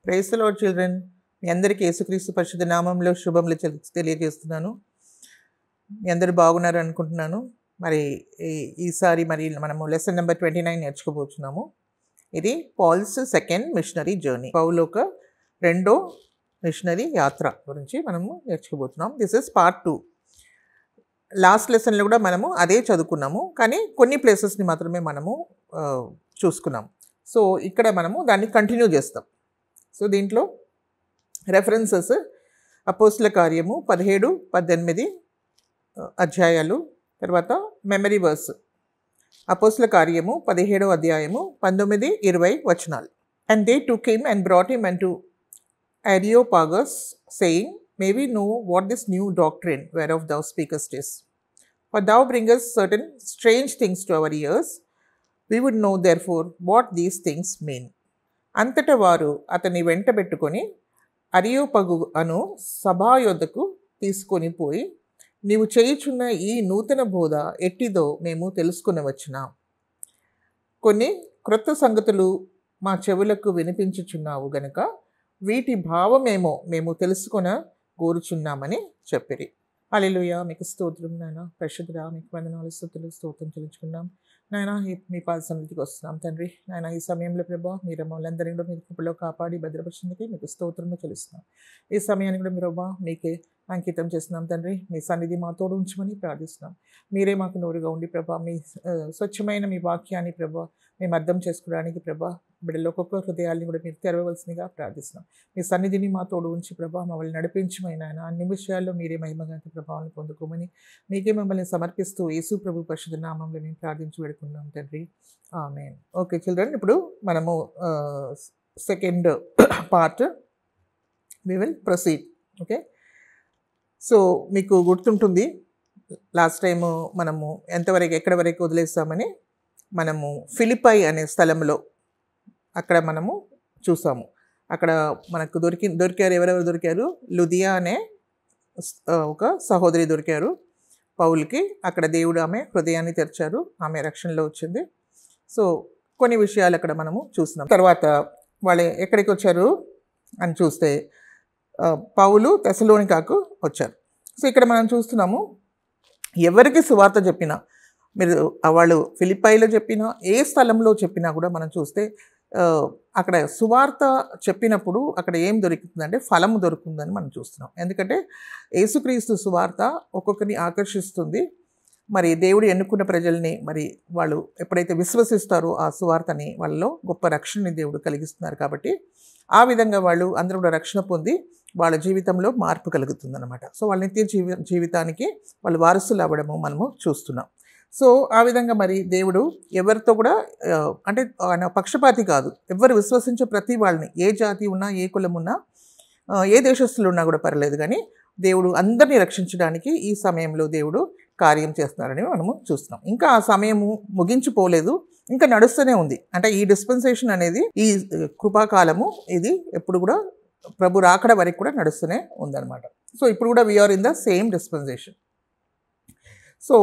Praise the lord children. మీ అందరికీ యేసుక్రీస్తు పరిశుద్ధ నామంలో శుభములు తెలియజేస్తున్నాను. మీ అందరూ బాగున్నారు అనుకుంటున్నాను. మరి ఈసారి మనము లెసన్ నెంబర్ 29 నేర్చుకోబోతున్నాము. ఇది పాల్స్ సెకండ్ మిషనరీ జర్నీ, పౌలు యొక్క రెండో మిషనరీ యాత్ర గురించి మనము నేర్చుకోబోతున్నాం. This is part 2. లాస్ట్ లెసన్లో కూడా మనము అదే చదువుకున్నాము, కానీ కొన్ని ప్లేసెస్ని మాత్రమే మనము చూసుకున్నాం. సో ఇక్కడ మనము దాన్ని కంటిన్యూ చేస్తాం. సో దీంట్లో రెఫరెన్సెస్ అపోస్తల కార్యము 17-18 అధ్యాయాలు, తర్వాత మెమరీ వర్స్ అపోస్తల కార్యము 17వ అధ్యాయము 19-20 వచనాలు. And they took him and brought him and to Areopagus, saying, May we know what this new doctrine whereof thou speakest is. For thou bringest certain strange things to our ears. We would know therefore what these things mean. అంతట వారు అతని వెంట పెట్టుకొని అరియోపగు అను సభాయొద్దకు తీసుకొని పోయి, నీవు చేయుచున్న ఈ నూతన బోధ ఎట్టిదో మేము తెలుసుకుని వచ్చినాం. కొన్ని క్రొత్త సంగతులు మా చెవులకు వినిపించుచున్నావు గనుక వీటి భావమేమో మేము తెలుసుకుని కోరుచున్నామని చెప్పిరి. హల్లెలూయా, మీకు స్తోత్రం నాయన. పరిశుద్ధుడా, మీకు వందనాలు, స్తుతులు, స్తోత్రం చెల్లించుకున్నాం నాయన. మీ పాద సన్నిధికి వస్తున్నాం తండ్రి. నాయన ఈ సమయంలో ప్రభా మీరు మమ్మల్ని కూడా మీరు కృపలో కాపాడి భద్రపరిచినందుకు మీకు స్తోత్రము చెల్లిస్తున్నాం. ఈ సమయాన్ని కూడా మీరు మీకే అంకితం చేస్తున్నాం తండ్రి. మీ సన్నిధి మా తోడు ఉంచమని ప్రార్థిస్తున్నాం. మీరే మాకు నోరుగా ఉండి ప్రభా మీ స్వచ్ఛమైన మీ వాక్యాన్ని ప్రభా మేము అర్థం చేసుకోవడానికి ప్రభా బిడ్డలో ఒక్కొక్క హృదయాల్ని కూడా మీరు తెరవవలసిందిగా ప్రార్థిస్తున్నాం. మీ సన్నిధిని మా తోడు ఉంచి ప్రభా మమ్మల్ని నడిపించమైన అన్ని విషయాల్లో మీరే మహిమగంత ప్రభావాన్ని పొందుకోమని మీకే మమ్మల్ని సమర్పిస్తూ యేసు ప్రభు పరిశుద్ధ నామంలో మేము ప్రార్థించి పెడుకున్నాం తండ్రి. ఆమేన్. ఓకే చిల్డ్రన్, ఇప్పుడు మనము second part we will proceed. Okay, so మీకు గుర్తుంటుంది లాస్ట్ టైము మనము ఎంతవరకు ఎక్కడి వరకు వదిలేస్తామని మనము ఫిలిప్పై అనే స్థలంలో అక్కడ మనము చూసాము. అక్కడ మనకు దొరికారు. ఎవరెవరు దొరికారు? లుదియా అనే ఒక సహోదరి దొరికారు పౌల్కి. అక్కడ దేవుడు ఆమె హృదయాన్ని తెరిచారు, ఆమె రక్షణలో వచ్చింది. సో కొన్ని విషయాలు అక్కడ మనము చూసినాం. తర్వాత వాళ్ళు ఎక్కడికి వచ్చారు అని చూస్తే పౌలు తెసలోనికాకు వచ్చారు. సో ఇక్కడ మనం చూస్తున్నాము, ఎవరికి సువార్త చెప్పినా, మీరు వాళ్ళు ఫిలిప్పైలో చెప్పినా ఏ స్థలంలో చెప్పినా కూడా మనం చూస్తే అక్కడ సువార్త చెప్పినప్పుడు అక్కడ ఏం దొరుకుతుందంటే ఫలము దొరుకుతుందని మనం చూస్తున్నాం. ఎందుకంటే యేసుక్రీస్తు సువార్త ఒక్కొక్కరిని ఆకర్షిస్తుంది. మరి దేవుడు ఎన్నుకున్న ప్రజల్ని మరి వాళ్ళు ఎప్పుడైతే విశ్వసిస్తారో ఆ సువార్తని వాళ్ళలో గొప్ప రక్షణని దేవుడు కలిగిస్తున్నారు. కాబట్టి ఆ విధంగా వాళ్ళు అందరూ కూడా రక్షణ పొంది వాళ్ళ జీవితంలో మార్పు కలుగుతుందన్నమాట. సో వాళ్ళ నిత్య జీవితానికి వాళ్ళు వారసులు అవ్వడము మనము చూస్తున్నాం. సో ఆ విధంగా మరి దేవుడు ఎవరితో కూడా అంటే ఆయన పక్షపాతి కాదు. ఎవరు విశ్వసించే ప్రతి వాళ్ళని, ఏ జాతి ఉన్నా, ఏ కులం ఉన్నా, ఏ దేశస్తులు ఉన్నా కూడా పర్లేదు, కానీ దేవుడు అందరినీ రక్షించడానికి ఈ సమయంలో దేవుడు కార్యం చేస్తున్నారని మనము చూస్తున్నాం. ఇంకా ఆ సమయము ముగించిపోలేదు, ఇంకా నడుస్తూనే ఉంది. అంటే ఈ డిస్పెన్సేషన్ అనేది, ఈ కృపాకాలము ఇది ఎప్పుడు కూడా ప్రభు రాకడ వరకు కూడా నడుస్తూనే ఉందన్నమాట. సో ఇప్పుడు కూడా we are in the same dispensation. So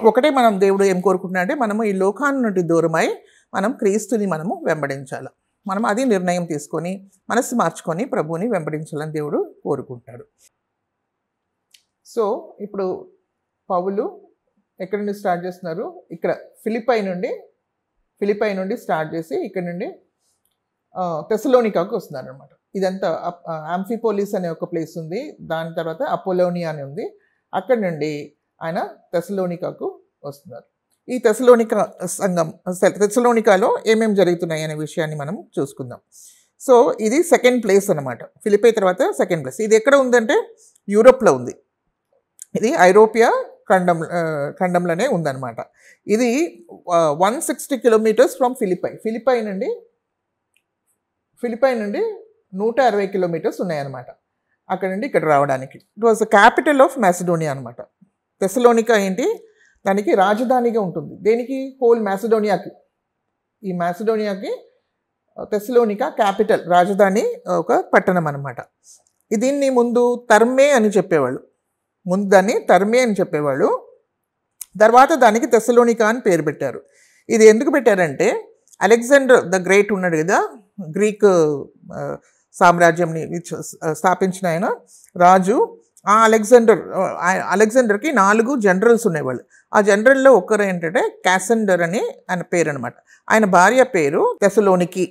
ఒకటే మనం దేవుడు ఏం కోరుకుంటున్నాడంటే మనము ఈ లోకాన్ని నుండి దూరమై మనం క్రీస్తుని మనము వెంబడించాలి. మనం అది నిర్ణయం తీసుకొని మనసు మార్చుకొని ప్రభువుని వెంబడించాలని దేవుడు కోరుకుంటాడు. సో ఇప్పుడు పౌలు ఎక్కడి నుండి స్టార్ట్ చేస్తున్నారు? ఇక్కడ ఫిలిప్పై నుండి స్టార్ట్ చేసి ఇక్కడ నుండి తెసలోనికాకు వస్తున్నారు అనమాట. ఇదంతా ఆంఫిపోలిస్ అనే ఒక ప్లేస్ ఉంది, దాని తర్వాత అపోలోనియా అని ఉంది. అక్కడి నుండి ఆయన తెసలోనికాకు వస్తున్నారు. ఈ తెసలోనికాలో ఏమేమి జరుగుతున్నాయి అనే విషయాన్ని మనం చూసుకుందాం. సో ఇది సెకండ్ ప్లేస్ అనమాట. ఫిలిప్పై తర్వాత సెకండ్ ప్లేస్. ఇది ఎక్కడ ఉందంటే యూరోప్లో ఉంది. ఇది ఐరోపియా ఖండంలోనే ఉందన్నమాట. ఇది 160 కిలోమీటర్స్ ఫ్రమ్ ఫిలిప్పై. ఫిలిప్పై నుండి 160 కిలోమీటర్స్ ఉన్నాయన్నమాట అక్కడ నుండి ఇక్కడ రావడానికి. It was the capital of Macedonia అనమాట. తెసలోనికా ఏంటి, దానికి రాజధానిగా ఉంటుంది. దేనికి? హోల్ మ్యాసిడోనియాకి. ఈ మ్యాసిడోనియాకి తెసలోనికా క్యాపిటల్, రాజధాని, ఒక పట్టణం అనమాట. దీన్ని ముందు తర్మే అని చెప్పేవాళ్ళు. ముందు దాన్ని తర్మే అని చెప్పేవాళ్ళు, తర్వాత దానికి తెసలోనికా అని పేరు పెట్టారు. ఇది ఎందుకు పెట్టారంటే అలెగ్జాండర్ ద గ్రేట్ ఉన్నాడు కదా, గ్రీక్ సామ్రాజ్యంని స్థాపించిన ఆయన రాజు. ఆ అలెగ్జాండర్కి 4 జనరల్స్ ఉండేవాళ్ళు. ఆ జనరల్లో ఒక్కరు ఏంటంటే క్యాసెండర్ అని ఆయన పేరు అనమాట. ఆయన భార్య పేరు తెసలోనికి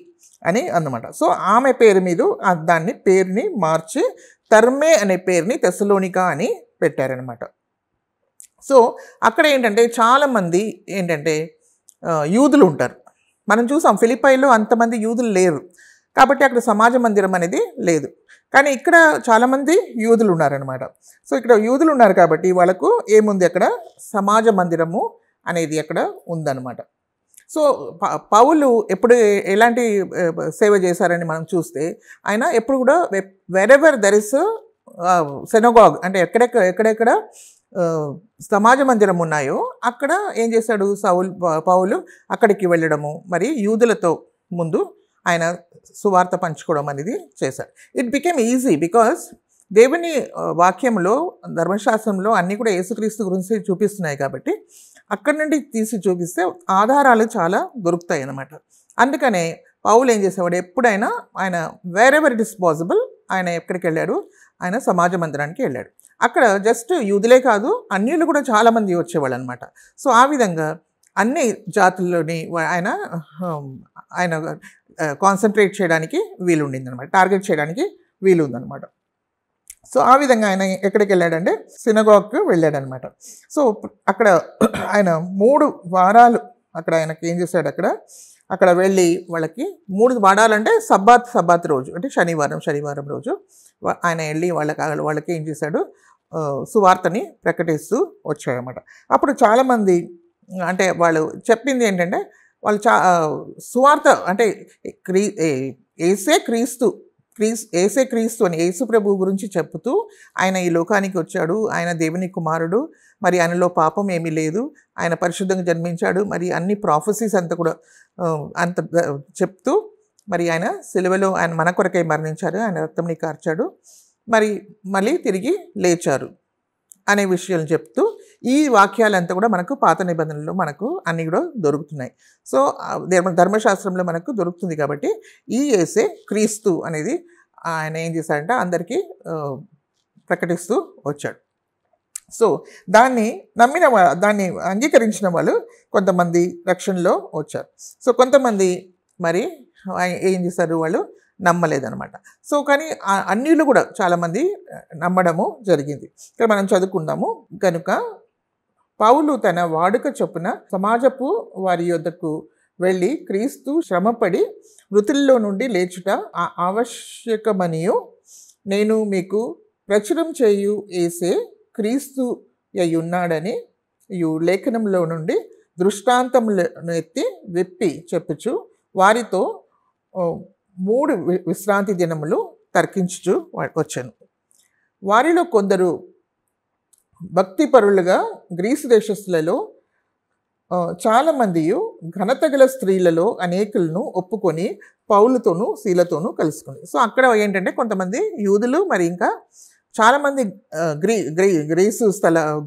అని అన్నమాట. సో ఆమె పేరు మీద దాన్ని పేరుని మార్చి తర్మే అనే పేరుని తెసలోనికా అని పెట్టారనమాట. సో అక్కడ ఏంటంటే చాలామంది ఏంటంటే యూదులు ఉంటారు. మనం చూసాం ఫిలిప్పైలో అంతమంది యూదులు లేరు కాబట్టి అక్కడ సమాజ మందిరం అనేది లేదు. కానీ ఇక్కడ చాలామంది యూదులు ఉన్నారనమాట. సో ఇక్కడ యూదులు ఉన్నారు కాబట్టి వాళ్ళకు ఏముంది, అక్కడ సమాజ మందిరము అనేది అక్కడ ఉందన్నమాట. సో పౌలు ఎప్పుడు ఎలాంటి సేవ చేశారని మనం చూస్తే ఆయన ఎప్పుడు కూడా వెరెవర్ దర్ ఇస్ సెనగాగ్ అంటే ఎక్కడెక్కడ సమాజ మందిరం ఉన్నాయో అక్కడ ఏం చేశాడు పౌలు అక్కడికి వెళ్ళడము, మరి యూదులతో ముందు ఆయన సువార్త పంచుకోవడం అనేది చేశాడు. ఇట్ బికేమ్ ఈజీ బికాస్ దేవుని వాక్యంలో ధర్మశాస్త్రంలో అన్నీ కూడా యేసుక్రీస్తు గురించి చూపిస్తున్నాయి కాబట్టి అక్కడి నుండి తీసి చూపిస్తే ఆధారాలు చాలా దొరుకుతాయి అన్నమాట. అందుకనే పౌలు ఏం చేసేవాడు, ఎప్పుడైనా ఆయన వేరెవర్ ఇట్ ఇస్ పాసిబుల్ ఆయన ఎక్కడికి వెళ్ళాడు, ఆయన సమాజ మందిరానికి వెళ్ళాడు. అక్కడ జస్ట్ యూదులే కాదు అన్యులు కూడా చాలామంది వచ్చేవాళ్ళు అనమాట. సో ఆ విధంగా అన్ని జాతుల్లోని ఆయన కాన్సన్ట్రేట్ చేయడానికి వీలుండింది అనమాట, టార్గెట్ చేయడానికి వీలుందనమాట. సో ఆ విధంగా ఆయన ఎక్కడికి వెళ్ళాడంటే సినగాగ్కి వెళ్ళాడనమాట. సో అక్కడ ఆయన 3 వారాలు అక్కడ ఆయనకి ఏం చేశాడు, అక్కడ వెళ్ళి వాళ్ళకి 3 వారాలంటే సబ్బాత్ రోజు అంటే శనివారం రోజు ఆయన వెళ్ళి వాళ్ళకి ఏం చేశాడు, సువార్తని ప్రకటిస్తూ వచ్చాడనమాట. అప్పుడు చాలామంది అంటే వాళ్ళు చెప్పింది ఏంటంటే వాళ్ళు సువార్త అంటే ఏసే క్రీస్తు అని యేసు ప్రభు గురించి చెప్తూ ఆయన ఈ లోకానికి వచ్చాడు, ఆయన దేవుని కుమారుడు, మరి ఆయనలో పాపం ఏమీ లేదు, ఆయన పరిశుద్ధంగా జన్మించాడు, మరి అన్ని ప్రాఫెసీస్ అంతా కూడా అంత చెప్తూ మరి ఆయన సిలువలో ఆయన మన కొరకై మరణించారు, ఆయన రక్తంని కార్చాడు, మరి మళ్ళీ తిరిగి లేచారు అనే విషయాలు చెప్తూ ఈ వాక్యాలంతా కూడా మనకు పాత నిబంధనలో మనకు అన్నీ కూడా దొరుకుతున్నాయి. సో ధర్మశాస్త్రంలో మనకు దొరుకుతుంది కాబట్టి ఈ యేసే క్రీస్తు అనేది ఆయన ఏం చేశాడంటే అందరికీ ప్రకటిస్తూ వచ్చాడు. సో దాన్ని అంగీకరించిన వాళ్ళు కొంతమంది రక్షణలో వచ్చారు. సో కొంతమంది మరి ఏం చేశారు, వాళ్ళు నమ్మలేదన్నమాట. సో కానీ అన్యులు కూడా చాలామంది నమ్మడము జరిగింది. ఇక్కడ మనం చదువుకుందాము. కనుక పౌలు తన వాడుక చొప్పున సమాజపు వారి యొద్దకు వెళ్ళి క్రీస్తు శ్రమపడి మృతుల్లో నుండి లేచుట ఆవశ్యకమనియు నేను మీకు ప్రచురం చేయు యేసే క్రీస్తు అయ్యున్నాడని లేఖనంలో నుండి దృష్టాంతములను ఎత్తి విప్పి చెప్పుచు వారితో 3 విశ్రాంతి దినములు తర్కించుచు వచ్చాను. వారిలో కొందరు భక్తిపరులుగా గ్రీసు దేశస్థులలో చాలామంది ఘనత గల స్త్రీలలో అనేకులను ఒప్పుకొని పౌలుతోనూ శీలతోనూ కలుసుకుంది. సో అక్కడ ఏంటంటే కొంతమంది యూదులు మరి ఇంకా చాలామంది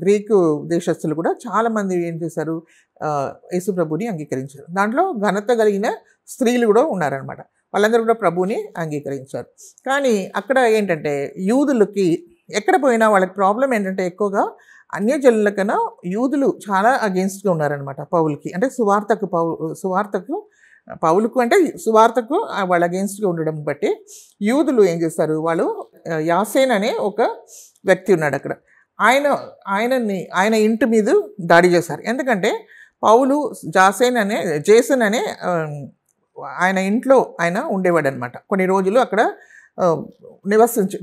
గ్రీకు దేశస్తులు కూడా చాలామంది ఏం చేశారు, యేసు ప్రభుని అంగీకరించారు. దాంట్లో ఘనత కలిగిన స్త్రీలు కూడా ఉన్నారనమాట. వాళ్ళందరూ కూడా ప్రభుని అంగీకరించారు. కానీ అక్కడ ఏంటంటే యూదులకి ఎక్కడ పోయినా వాళ్ళకి ప్రాబ్లం ఏంటంటే ఎక్కువగా అన్యజనుల కన్నా యూదులు చాలా అగెన్స్ట్గా ఉన్నారనమాట పౌలుకి. అంటే పౌలుకు అంటే సువార్తకు వాళ్ళు అగెన్స్ట్గా ఉండడం బట్టి యూదులు ఏం చేస్తారు, వాళ్ళు యాసేన్ అనే ఒక వ్యక్తి ఉన్నాడు అక్కడ, ఆయన ఇంటి మీద దాడి చేశారు. ఎందుకంటే పౌలు జేసన్ అనే ఆయన ఇంట్లో ఆయన ఉండేవాడు అనమాట. కొన్ని రోజులు అక్కడ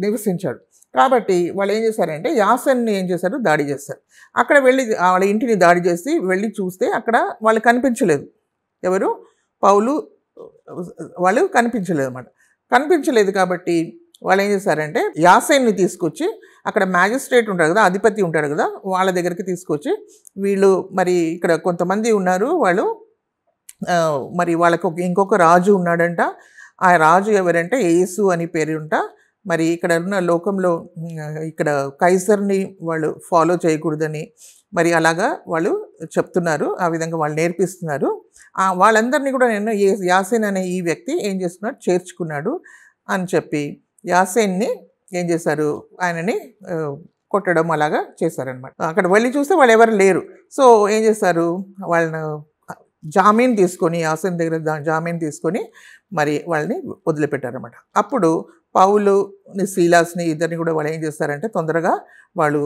నివసించాడు. కాబట్టి వాళ్ళు ఏం చేశారంటే యాసన్ని ఏం చేశారు, దాడి చేస్తారు. అక్కడ వెళ్ళి వాళ్ళ ఇంటిని దాడి చేసి వెళ్ళి చూస్తే అక్కడ వాళ్ళు కనిపించలేదు, ఎవరు పౌలు వాళ్ళు కనిపించలేదు అనమాట. కనిపించలేదు కాబట్టి వాళ్ళు ఏం చేశారంటే యాసేన్ని తీసుకొచ్చి అక్కడ మ్యాజిస్ట్రేట్ ఉంటాడు కదా, అధిపతి ఉంటాడు కదా, వాళ్ళ దగ్గరికి తీసుకొచ్చి వీళ్ళు మరి ఇక్కడ కొంతమంది ఉన్నారు, వాళ్ళు మరి వాళ్ళకు ఇంకొక రాజు ఉన్నాడంట, ఆ రాజు ఎవరంటే యేసు అని పేరు ఉంటా, మరి ఇక్కడ ఉన్న లోకంలో ఇక్కడ కైసర్ని వాళ్ళు ఫాలో చేయకూడదని మరి అలాగా వాళ్ళు చెప్తున్నారు, ఆ విధంగా వాళ్ళు నేర్పిస్తున్నారు. వాళ్ళందరినీ కూడా నేను యాసేన్ అనే ఈ వ్యక్తి ఏం చేస్తున్నాడు, చేర్చుకున్నాడు. అని చెప్పి యాసేన్ని ఏం చేశారు, ఆయనని కొట్టడం అలాగా చేశారనమాట. అక్కడ వెళ్ళి చూస్తే వాళ్ళు ఎవరు లేరు. సో ఏం చేశారు, వాళ్ళని జామీన్ తీసుకొని, యాసేన్ దగ్గర జామీన్ తీసుకొని మరి వాళ్ళని వదిలిపెట్టారనమాట. అప్పుడు పౌలుని సీలాస్ని ఇద్దరిని కూడా వాళ్ళు ఏం చేస్తారంటే తొందరగా వాళ్ళు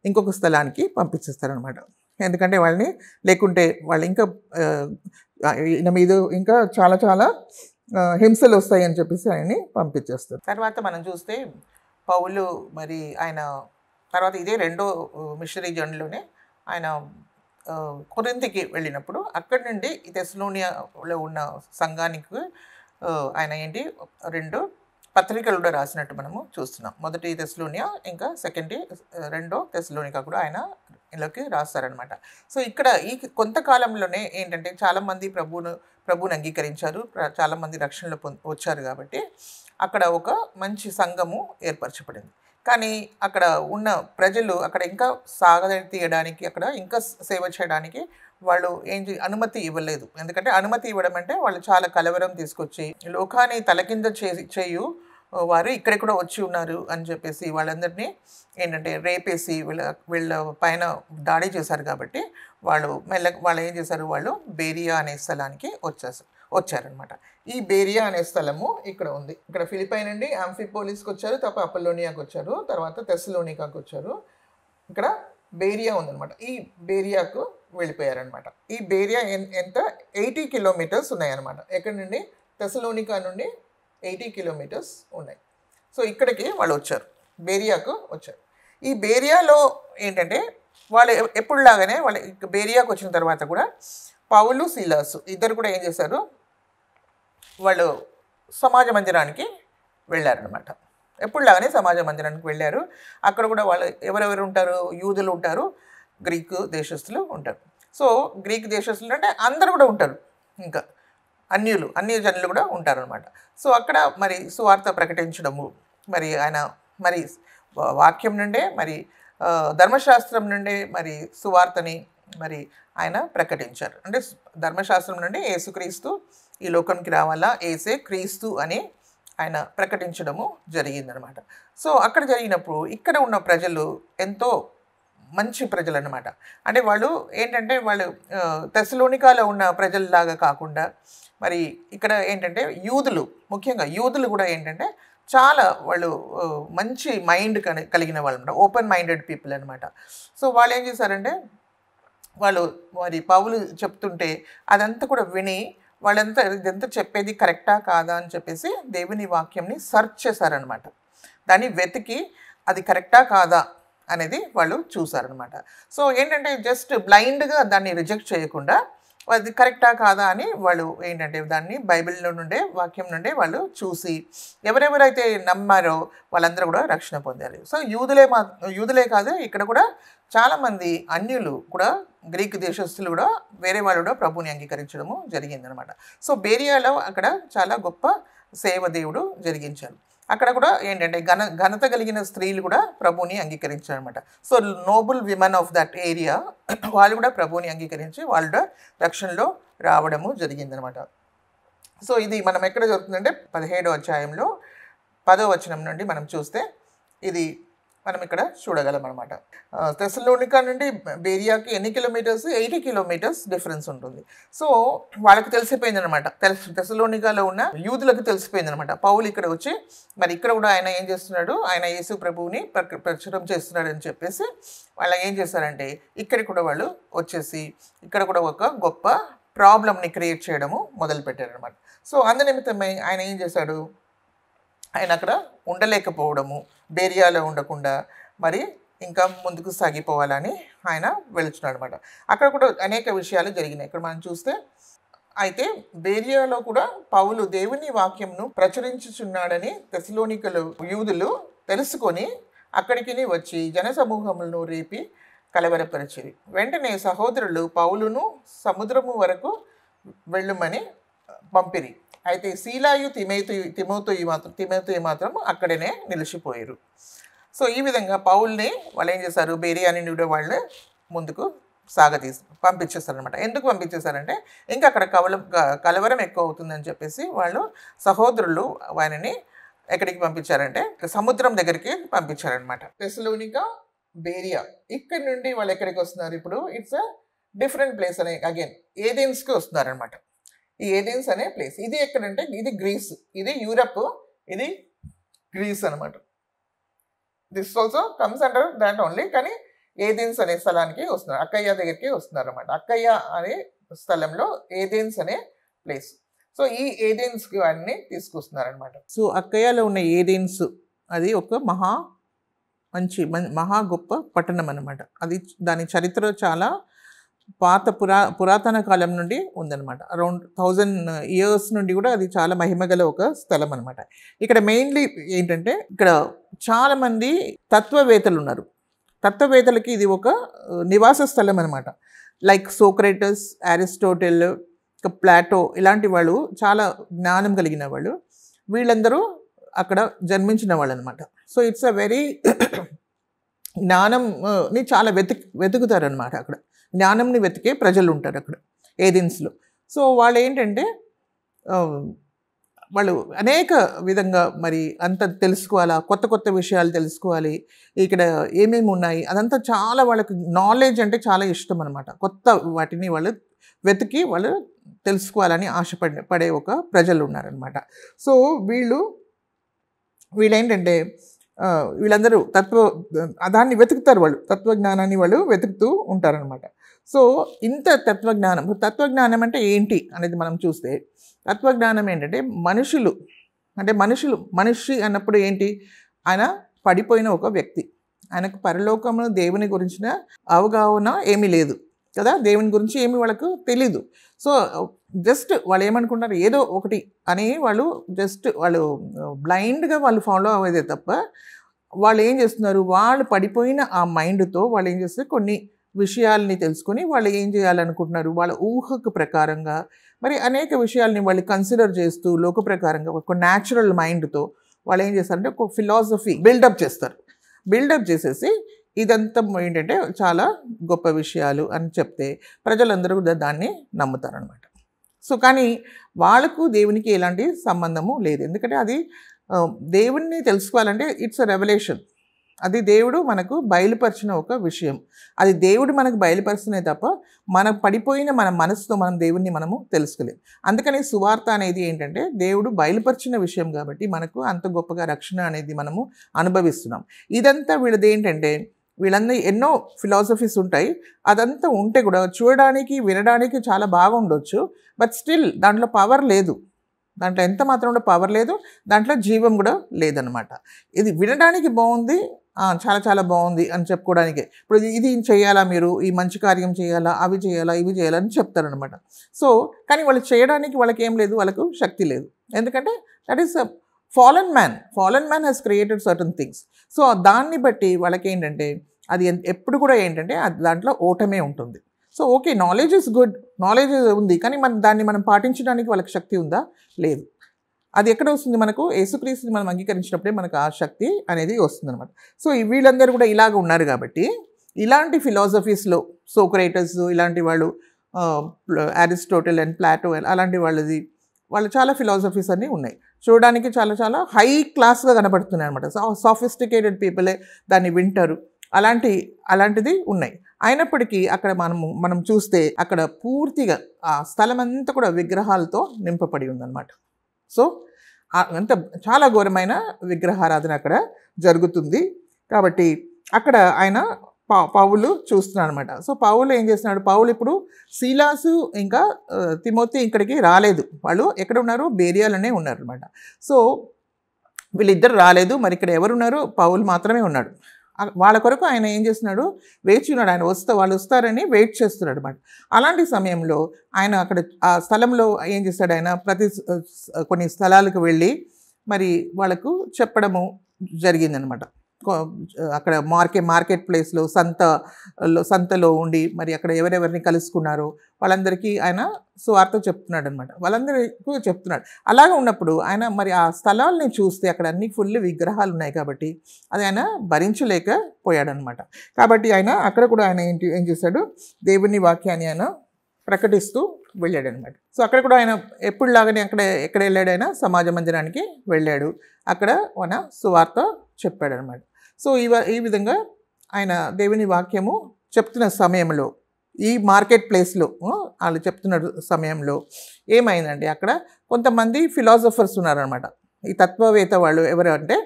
ఇంకొక స్థలానికి పంపించేస్తారనమాట. ఎందుకంటే వాళ్ళని లేకుంటే వాళ్ళు ఇంకా ఈయన మీద ఇంకా చాలా చాలా హింసలు వస్తాయని చెప్పేసి ఆయన్ని పంపించేస్తారు. తర్వాత మనం చూస్తే పౌలు మరి ఆయన తర్వాత ఇదే రెండో మిషనరీ జర్నీలోనే ఆయన కొరింథీకి వెళ్ళినప్పుడు అక్కడి నుండి తెస్సలోనియాలో ఉన్న సంఘానికి ఆయన ఏంటి 2 పత్రికలు కూడా రాసినట్టు మనము చూస్తున్నాం. మొదటి తెస్సలోనియా ఇంకా రెండో తెస్సలోనికా కూడా ఆయన ఇలాకి రాస్తారనమాట. సో ఇక్కడ ఈ కొంతకాలంలోనే ఏంటంటే చాలామంది ప్రభువుని అంగీకరించారు, చాలామంది రక్షణలో వచ్చారు. కాబట్టి అక్కడ ఒక మంచి సంఘము ఏర్పరచబడింది. కానీ అక్కడ ఉన్న ప్రజలు అక్కడ ఇంకా సాగతీయడానికి, అక్కడ ఇంకా సేవ చేయడానికి వాళ్ళు అనుమతి ఇవ్వలేదు. ఎందుకంటే అనుమతి ఇవ్వడం అంటే వాళ్ళు చాలా కలవరం తీసుకొచ్చి లోకాన్ని తలకింద చేయు వారు ఇక్కడ కూడా వచ్చి ఉన్నారు అని చెప్పేసి వాళ్ళందరినీ ఏంటంటే రేపేసి వీళ్ళ పైన దాడి చేశారు. కాబట్టి వాళ్ళు ఏం చేశారు, వాళ్ళు బేరియా అనే స్థలానికి వచ్చారనమాట. ఈ బేరియా అనే స్థలము ఇక్కడ ఉంది. ఇక్కడ ఫిలిప్పై నుండి ఆంఫిపోలిస్కి వచ్చారు, తప్ప అపోలోనియాకి వచ్చారు, తర్వాత తెస్సలోనికాకి వచ్చారు. ఇక్కడ బేరియా ఉందన్నమాట. ఈ బేరియాకు వెళ్ళిపోయారనమాట. ఈ బేరియా ఎంత 80 కిలోమీటర్స్ ఉన్నాయన్నమాట. ఎక్కడి నుండి, తెస్సలోనికా నుండి 80 కిలోమీటర్స్ ఉన్నాయి. సో ఇక్కడికి వాళ్ళు వచ్చారు, బేరియాకు వచ్చారు. ఈ బేరియాలో ఏంటంటే వాళ్ళు ఎప్పుడులాగానే వాళ్ళు బేరియాకు వచ్చిన తర్వాత కూడా పౌలు సీలాసు ఇద్దరు కూడా ఏం చేశారు, వాళ్ళు సమాజ మందిరానికి వెళ్ళారనమాట. ఎప్పుడులాగానే సమాజ మందిరానికి వెళ్ళారు. అక్కడ కూడా వాళ్ళు ఎవరెవరు ఉంటారు, యూదులు ఉంటారు, గ్రీకు దేశస్తులు ఉంటారు. సో గ్రీక్ దేశస్తులు అంటే అందరు కూడా ఉంటారు, ఇంకా అన్య జనులు కూడా ఉంటారనమాట. సో అక్కడ మరి సువార్త ప్రకటించడము, మరి ఆయన మరి వాక్యం నుండే మరి ధర్మశాస్త్రం నుండే మరి సువార్తని మరి ఆయన ప్రకటించారు. అంటే ధర్మశాస్త్రం నుండి యేసుక్రీస్తు ఈ లోకంకి రావాలా, ఏసే క్రీస్తు అని ఆయన ప్రకటించడము జరిగిందనమాట. సో అక్కడ జరిగినప్పుడు ఇక్కడ ఉన్న ప్రజలు ఎంతో మంచి ప్రజలు అనమాట. అంటే వాళ్ళు ఏంటంటే వాళ్ళు తెస్సలోనికాలో ఉన్న ప్రజల్లాగా కాకుండా మరి ఇక్కడ ఏంటంటే ముఖ్యంగా యూదులు కూడా ఏంటంటే చాలా వాళ్ళు మంచి మైండ్ కలిగిన వాళ్ళు అనమాట, ఓపెన్ మైండెడ్ పీపుల్ అనమాట. సో వాళ్ళు ఏం చేశారంటే వాళ్ళు మరి పౌలు చెప్తుంటే అదంతా కూడా విని ఇదంతా చెప్పేది కరెక్టా కాదా అని చెప్పేసి దేవుని వాక్యంని సెర్చ్ చేశారనమాట. దాన్ని వెతికి అది కరెక్టా కాదా అనేది వాళ్ళు చూసారనమాట. సో ఏంటంటే జస్ట్ బ్లైండ్గా దాన్ని రిజెక్ట్ చేయకుండా అది కరెక్టా కాదా అని వాళ్ళు ఏంటంటే దాన్ని బైబిల్లో నుండే వాక్యం నుండే వాళ్ళు చూసి ఎవరెవరైతే నమ్మారో వాళ్ళందరూ కూడా రక్షణ పొందారు. సో యూదులే కాదు, ఇక్కడ కూడా చాలామంది అన్యులు కూడా, గ్రీక్ దేశస్తులు కూడా, వేరే వాళ్ళు కూడా ప్రభుని అంగీకరించడము జరిగిందనమాట. సో బేరియాలో అక్కడ చాలా గొప్ప సేవ దేవుడు జరిగించారు. అక్కడ కూడా ఏంటంటే ఘనత కలిగిన స్త్రీలు కూడా ప్రభుని అంగీకరించారనమాట. So noble women of that area వాళ్ళు కూడా ప్రభుని అంగీకరించి వాళ్ళు రక్షణలో రావడము జరిగిందనమాట. సో ఇది మనం ఎక్కడ జరుగుతుందంటే 17వ అధ్యాయంలో 10వ వచనం నుండి మనం చూస్తే ఇది మనం ఇక్కడ చూడగలం అనమాట. తెస్సలోనికా నుండి బేరియాకి ఎన్ని కిలోమీటర్స్, 80 కిలోమీటర్స్ డిఫరెన్స్ ఉంటుంది. సో వాళ్ళకి తెలిసిపోయింది అనమాట, తెస్సలోనికాలో ఉన్న యూదులకు తెలిసిపోయింది అనమాట. పౌలు ఇక్కడ వచ్చి మరి ఇక్కడ కూడా ఆయన ఏం చేస్తున్నాడు, ఆయన యేసు ప్రభువుని ప్రచురం చేస్తున్నాడు అని చెప్పేసి వాళ్ళు ఏం చేశారంటే ఇక్కడికి కూడా వాళ్ళు వచ్చేసి ఇక్కడ కూడా ఒక గొప్ప ప్రాబ్లమ్ని క్రియేట్ చేయడము మొదలుపెట్టారనమాట. సో అందునిమిత్తమై ఆయన ఏం చేశాడు, ఆయన అక్కడ ఉండలేకపోవడము, బేరియాలో ఉండకుండా మరి ఇంకా ముందుకు సాగిపోవాలని ఆయన వెళుతున్నాడు అనమాట. అక్కడ కూడా అనేక విషయాలు జరిగినాయి. ఇక్కడ మనం చూస్తే అయితే బేరియాలో కూడా పౌలు దేవుని వాక్యంను ప్రచురించుచున్నాడని తెస్సలోనికలు యూదులు తెలుసుకొని అక్కడికి వచ్చి జనసమూహములను రేపి కలవరపరిచిరి. వెంటనే సహోదరులు పౌలును సముద్రము వరకు వెళ్ళమని పంపిరి. అయితే శీలాయు తిమోతేయు మాత్రం అక్కడనే నిలిచిపోయారు. సో ఈ విధంగా పౌల్ని వాళ్ళు ఏం చేశారు, బేరియా నుండి వాళ్ళు ముందుకు పంపించేస్తారనమాట. ఎందుకు పంపించేశారంటే ఇంకా అక్కడ కలవరం ఎక్కువ అవుతుందని చెప్పేసి వాళ్ళు సహోదరులు ఆయనని ఎక్కడికి పంపించారంటే సముద్రం దగ్గరికి పంపించారనమాట. తెస్సలోనికా, బేరియా. ఇక్కడ నుండి వాళ్ళు ఎక్కడికి వస్తున్నారు ఇప్పుడు? ఇట్స్ అ డిఫరెంట్ ప్లేస్ అనే అగైన్ ఏథెన్స్కి వస్తున్నారనమాట. ఈ ఏథెన్స్ అనే ప్లేస్ ఇది ఎక్కడంటే ఇది గ్రీస్, ఇది యూరప్, ఇది గ్రీస్ అనమాట. This also comes under that only. కానీ ఏథెన్స్ అనే స్థలానికి వస్తున్నారు, అక్కయ్య దగ్గరికి వస్తున్నారు అనమాట. అక్కయ్య అనే స్థలంలో ఏథెన్స్ అనే ప్లేస్. సో ఈ ఏథెన్స్కి వాడిని తీసుకొస్తున్నారనమాట. సో అక్కయ్యలో ఉన్న ఏథెన్స్ అది ఒక మహా గొప్ప పట్టణం అనమాట. అది దాని చరిత్ర చాలా పురాతన కాలం నుండి ఉందన్నమాట. అరౌండ్ 1000 years నుండి కూడా అది చాలా మహిమగల ఒక స్థలం అనమాట. ఇక్కడ మెయిన్లీ ఏంటంటే ఇక్కడ చాలామంది తత్వవేత్తలు ఉన్నారు. తత్వవేత్తలకి ఇది ఒక నివాస స్థలం అనమాట. లైక్ సోక్రటస్, అరిస్టోటిల్, ప్లాటో ఇలాంటి వాళ్ళు చాలా జ్ఞానం కలిగిన వాళ్ళు. వీళ్ళందరూ అక్కడ జన్మించిన వాళ్ళు అనమాట. సో ఇట్స్ అ వెరీ జ్ఞానంని చాలా వెతుకుతారనమాట. అక్కడ జ్ఞానంని వెతికే ప్రజలు ఉంటారు అక్కడ ఏథెన్స్లో. సో వాళ్ళు ఏంటంటే వాళ్ళు అనేక విధంగా మరి అంత తెలుసుకోవాలా, కొత్త కొత్త విషయాలు తెలుసుకోవాలి, ఇక్కడ ఏమేమి ఉన్నాయి అదంతా చాలా వాళ్ళకి నాలెడ్జ్ అంటే చాలా ఇష్టం అనమాట. కొత్త వాటిని వాళ్ళు వెతికి వాళ్ళు తెలుసుకోవాలని పడే ఒక ప్రజలు ఉన్నారనమాట. సో వీళ్ళేంటంటే వీళ్ళందరూ దాన్ని వెతుకుతారు, వాళ్ళు తత్వజ్ఞానాన్ని వాళ్ళు వెతుకుతూ ఉంటారనమాట. సో ఇంత తత్వజ్ఞానం అంటే ఏంటి అనేది మనం చూస్తే, తత్వజ్ఞానం ఏంటంటే మనిషి అన్నప్పుడు ఏంటి, ఆయన పడిపోయిన ఒక వ్యక్తి, ఆయనకు పరలోకంలో దేవుని గురించిన అవగాహన ఏమీ లేదు కదా, దేవుని గురించి ఏమి వాళ్ళకు తెలీదు. సో జస్ట్ వాళ్ళు ఏమనుకుంటారు ఏదో ఒకటి అని వాళ్ళు బ్లైండ్గా వాళ్ళు ఫాలో అవ్వదే తప్ప వాళ్ళు ఏం చేస్తున్నారు, వాళ్ళు పడిపోయిన ఆ మైండ్తో వాళ్ళు ఏం చేస్తారు, కొన్ని విషయాల్ని తెలుసుకొని వాళ్ళు ఏం చేయాలనుకుంటున్నారు, వాళ్ళ ఊహకు ప్రకారంగా మరి అనేక విషయాల్ని వాళ్ళు కన్సిడర్ చేస్తూ లోక ప్రకారంగా ఒక న్యాచురల్ మైండ్తో వాళ్ళు ఏం చేస్తారంటే ఒక ఫిలాసఫీ బిల్డప్ చేసేసి ఇదంతా ఏంటంటే చాలా గొప్ప విషయాలు అని చెప్తే ప్రజలందరూ దాన్ని నమ్ముతారనమాట. సో కానీ వాళ్ళకు దేవునికి ఎలాంటి సంబంధము లేదు. ఎందుకంటే అది దేవుణ్ణి తెలుసుకోవాలంటే ఇట్స్ అ రెవల్యూషన్. అది దేవుడు మనకు బయలుపరిచిన ఒక విషయం. అది దేవుడు మనకు బయలుపరిచినే తప్ప మనం పడిపోయిన మన మనసుతో మనం దేవుణ్ణి మనము తెలుసుకోలేం. అందుకని సువార్త అనేది ఏంటంటే దేవుడు బయలుపరిచిన విషయం కాబట్టి మనకు అంత గొప్పగా రక్షణ అనేది మనము అనుభవిస్తున్నాం. ఇదంతా వీళ్ళది ఏంటంటే వీళ్ళందరూ ఎన్నో ఫిలాసఫీస్ ఉంటాయి, అదంతా ఉంటే కూడా చూడడానికి వినడానికి చాలా బాగుండొచ్చు, బట్ స్టిల్ దాంట్లో పవర్ లేదు, దాంట్లో ఎంత మాత్రం కూడా పవర్ లేదు, దాంట్లో జీవం కూడా లేదనమాట. ఇది వినడానికి బాగుంది, చాలా చాలా బాగుంది అని చెప్పుకోవడానికి, ఇప్పుడు ఇది చేయాలా, మీరు ఈ మంచి కార్యం చేయాలా, అవి చేయాలా, ఇవి చేయాలని చెప్తారనమాట. సో కానీ వాళ్ళు చేయడానికి వాళ్ళకి ఏం లేదు, వాళ్ళకు శక్తి లేదు. ఎందుకంటే that is fallen man has created certain things. So దాన్ని బట్టి వాళ్ళకి ఏంటంటే అది ఎప్పుడు కూడా ఏంటంటే దాంట్లో ఓటమే ఉంటుంది. So okay, knowledge is good, knowledge ఉంది, కానీ దాన్ని మనం పాటించడానికి వాళ్ళకి శక్తి ఉందా? లేదు. అది ఎక్కడ వస్తుంది, మనకు యేసుక్రీస్తుని మనం అంగీకరించినప్పుడే మనకు ఆ శక్తి అనేది వస్తుంది అనమాట. సో వీళ్ళందరూ కూడా ఇలాగ ఉన్నారు కాబట్టి ఇలాంటి ఫిలాసఫీస్లో సోక్రటస్ ఇలాంటి వాళ్ళు, అరిస్టోటిల్ అండ్ ప్లాటో అలాంటి వాళ్ళు చాలా ఫిలాసఫీస్ అన్నీ ఉన్నాయి. చూడడానికి చాలా చాలా హై క్లాస్గా కనబడుతున్నాయి అనమాట. సాఫిస్టికేటెడ్ పీపులే దాన్ని వింటారు, అలాంటిది ఉన్నాయి. అయినప్పటికీ అక్కడ మనం చూస్తే అక్కడ పూర్తిగా ఆ స్థలం అంతా కూడా విగ్రహాలతో నింపబడి ఉందన్నమాట. సో అంత చాలా ఘోరమైన విగ్రహారాధన అక్కడ జరుగుతుంది. కాబట్టి అక్కడ ఆయన పౌలు చూస్తున్నాడు అనమాట. సో పౌలు ఏం చేస్తున్నాడు, పౌలు ఇప్పుడు సీలాసు ఇంకా తిమోతి ఇక్కడికి రాలేదు, వాళ్ళు ఎక్కడ ఉన్నారు, బేరియాలోనే ఉన్నారు అనమాట. సో వీళ్ళిద్దరు రాలేదు, మరి ఇక్కడ ఎవరున్నారు, పౌలు మాత్రమే ఉన్నాడు. వాళ్ళ కొరకు ఆయన ఏం చేస్తున్నాడు, వేచి ఉన్నాడు. ఆయన వాళ్ళు వస్తారని వెయిట్ చేస్తున్నాడు అనమాట. అలాంటి సమయంలో ఆయన అక్కడ ఆ స్థలంలో ఏం చేస్తాడు, ఆయన కొన్ని స్థలాలకు వెళ్ళి మరి వాళ్ళకు చెప్పడము జరిగిందనమాట. అక్కడ మార్కెట్ ప్లేస్లో సంతలో ఉండి మరి అక్కడ ఎవరెవరిని కలుసుకున్నారో వాళ్ళందరికీ ఆయన సువార్త చెప్తున్నాడు అనమాట, వాళ్ళందరికీ చెప్తున్నాడు. అలాగే ఉన్నప్పుడు ఆయన మరి ఆ స్థలాల్ని చూస్తే అక్కడ అన్ని ఫుల్ విగ్రహాలు ఉన్నాయి కాబట్టి అది ఆయన భరించలేకపోయాడు అనమాట. కాబట్టి ఆయన అక్కడ కూడా ఆయన ఏం చేశాడు, దేవుని వాక్యాన్ని ఆయన ప్రకటిస్తూ వెళ్ళాడనమాట. సో అక్కడ కూడా ఆయన ఎప్పుడులాగానే ఎక్కడ వెళ్ళాడు, ఆయన సమాజ మందిరానికి వెళ్ళాడు, అక్కడ మన సువార్త చెప్పాడనమాట. సో ఈ విధంగా ఆయన దేవుని వాక్యము చెప్తున్న సమయంలో, ఈ మార్కెట్ ప్లేస్లో వాళ్ళు చెప్తున్న సమయంలో ఏమైందండి, అక్కడ కొంతమంది ఫిలాసఫర్స్ ఉన్నారనమాట. ఈ తత్వవేత్త వాళ్ళు ఎవరు అంటే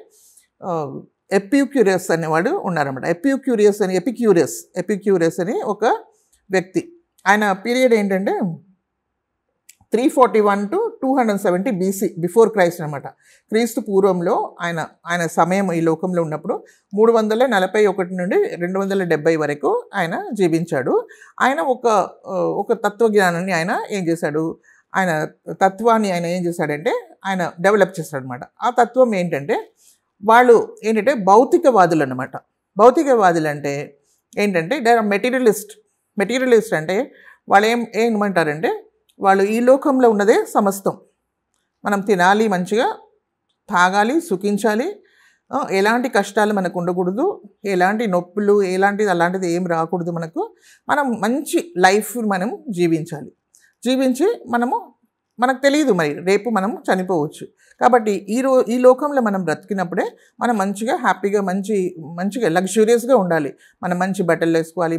ఎపిక్యూరియస్ అనేవాడు ఉన్నారన్నమాట. ఎపిక్యూరియస్ అని ఒక వ్యక్తి. ఆయన పీరియడ్ ఏంటంటే 341 to 270 BC, బిఫోర్ క్రైస్ట్ అనమాట. క్రీస్తు పూర్వంలో ఆయన సమయం ఈ లోకంలో ఉన్నప్పుడు 341 నుండి 270 వరకు ఆయన జీవించాడు. ఆయన ఒక తత్వజ్ఞానాన్ని ఆయన ఏం చేశాడు, ఆయన తత్వాన్ని ఆయన ఏం చేశాడంటే ఆయన డెవలప్ చేశాడు అనమాట. ఆ తత్వం ఏంటంటే వాళ్ళు ఏంటంటే భౌతికవాదులు అన్నమాట. భౌతికవాదులు అంటే ఏంటంటే దే ఆర్ మెటీరియలిస్ట్ అంటే వాళ్ళు ఏమంటారంటే వాళ్ళు ఈ లోకంలో ఉన్నదే సమస్తం, మనం తినాలి, మంచిగా తాగాలి, సుఖించాలి, ఎలాంటి కష్టాలు మనకు ఉండకూడదు, ఎలాంటి నొప్పులు అలాంటిది ఏం రాకూడదు, మనం మంచి లైఫ్ మనం జీవించి మనకు తెలియదు మరి రేపు మనం చనిపోవచ్చు. కాబట్టి ఈ లోకంలో మనం బ్రతికినప్పుడే మనం మంచిగా హ్యాపీగా మంచిగా లగ్జూరియస్గా ఉండాలి. మనం మంచి బట్టలు వేసుకోవాలి,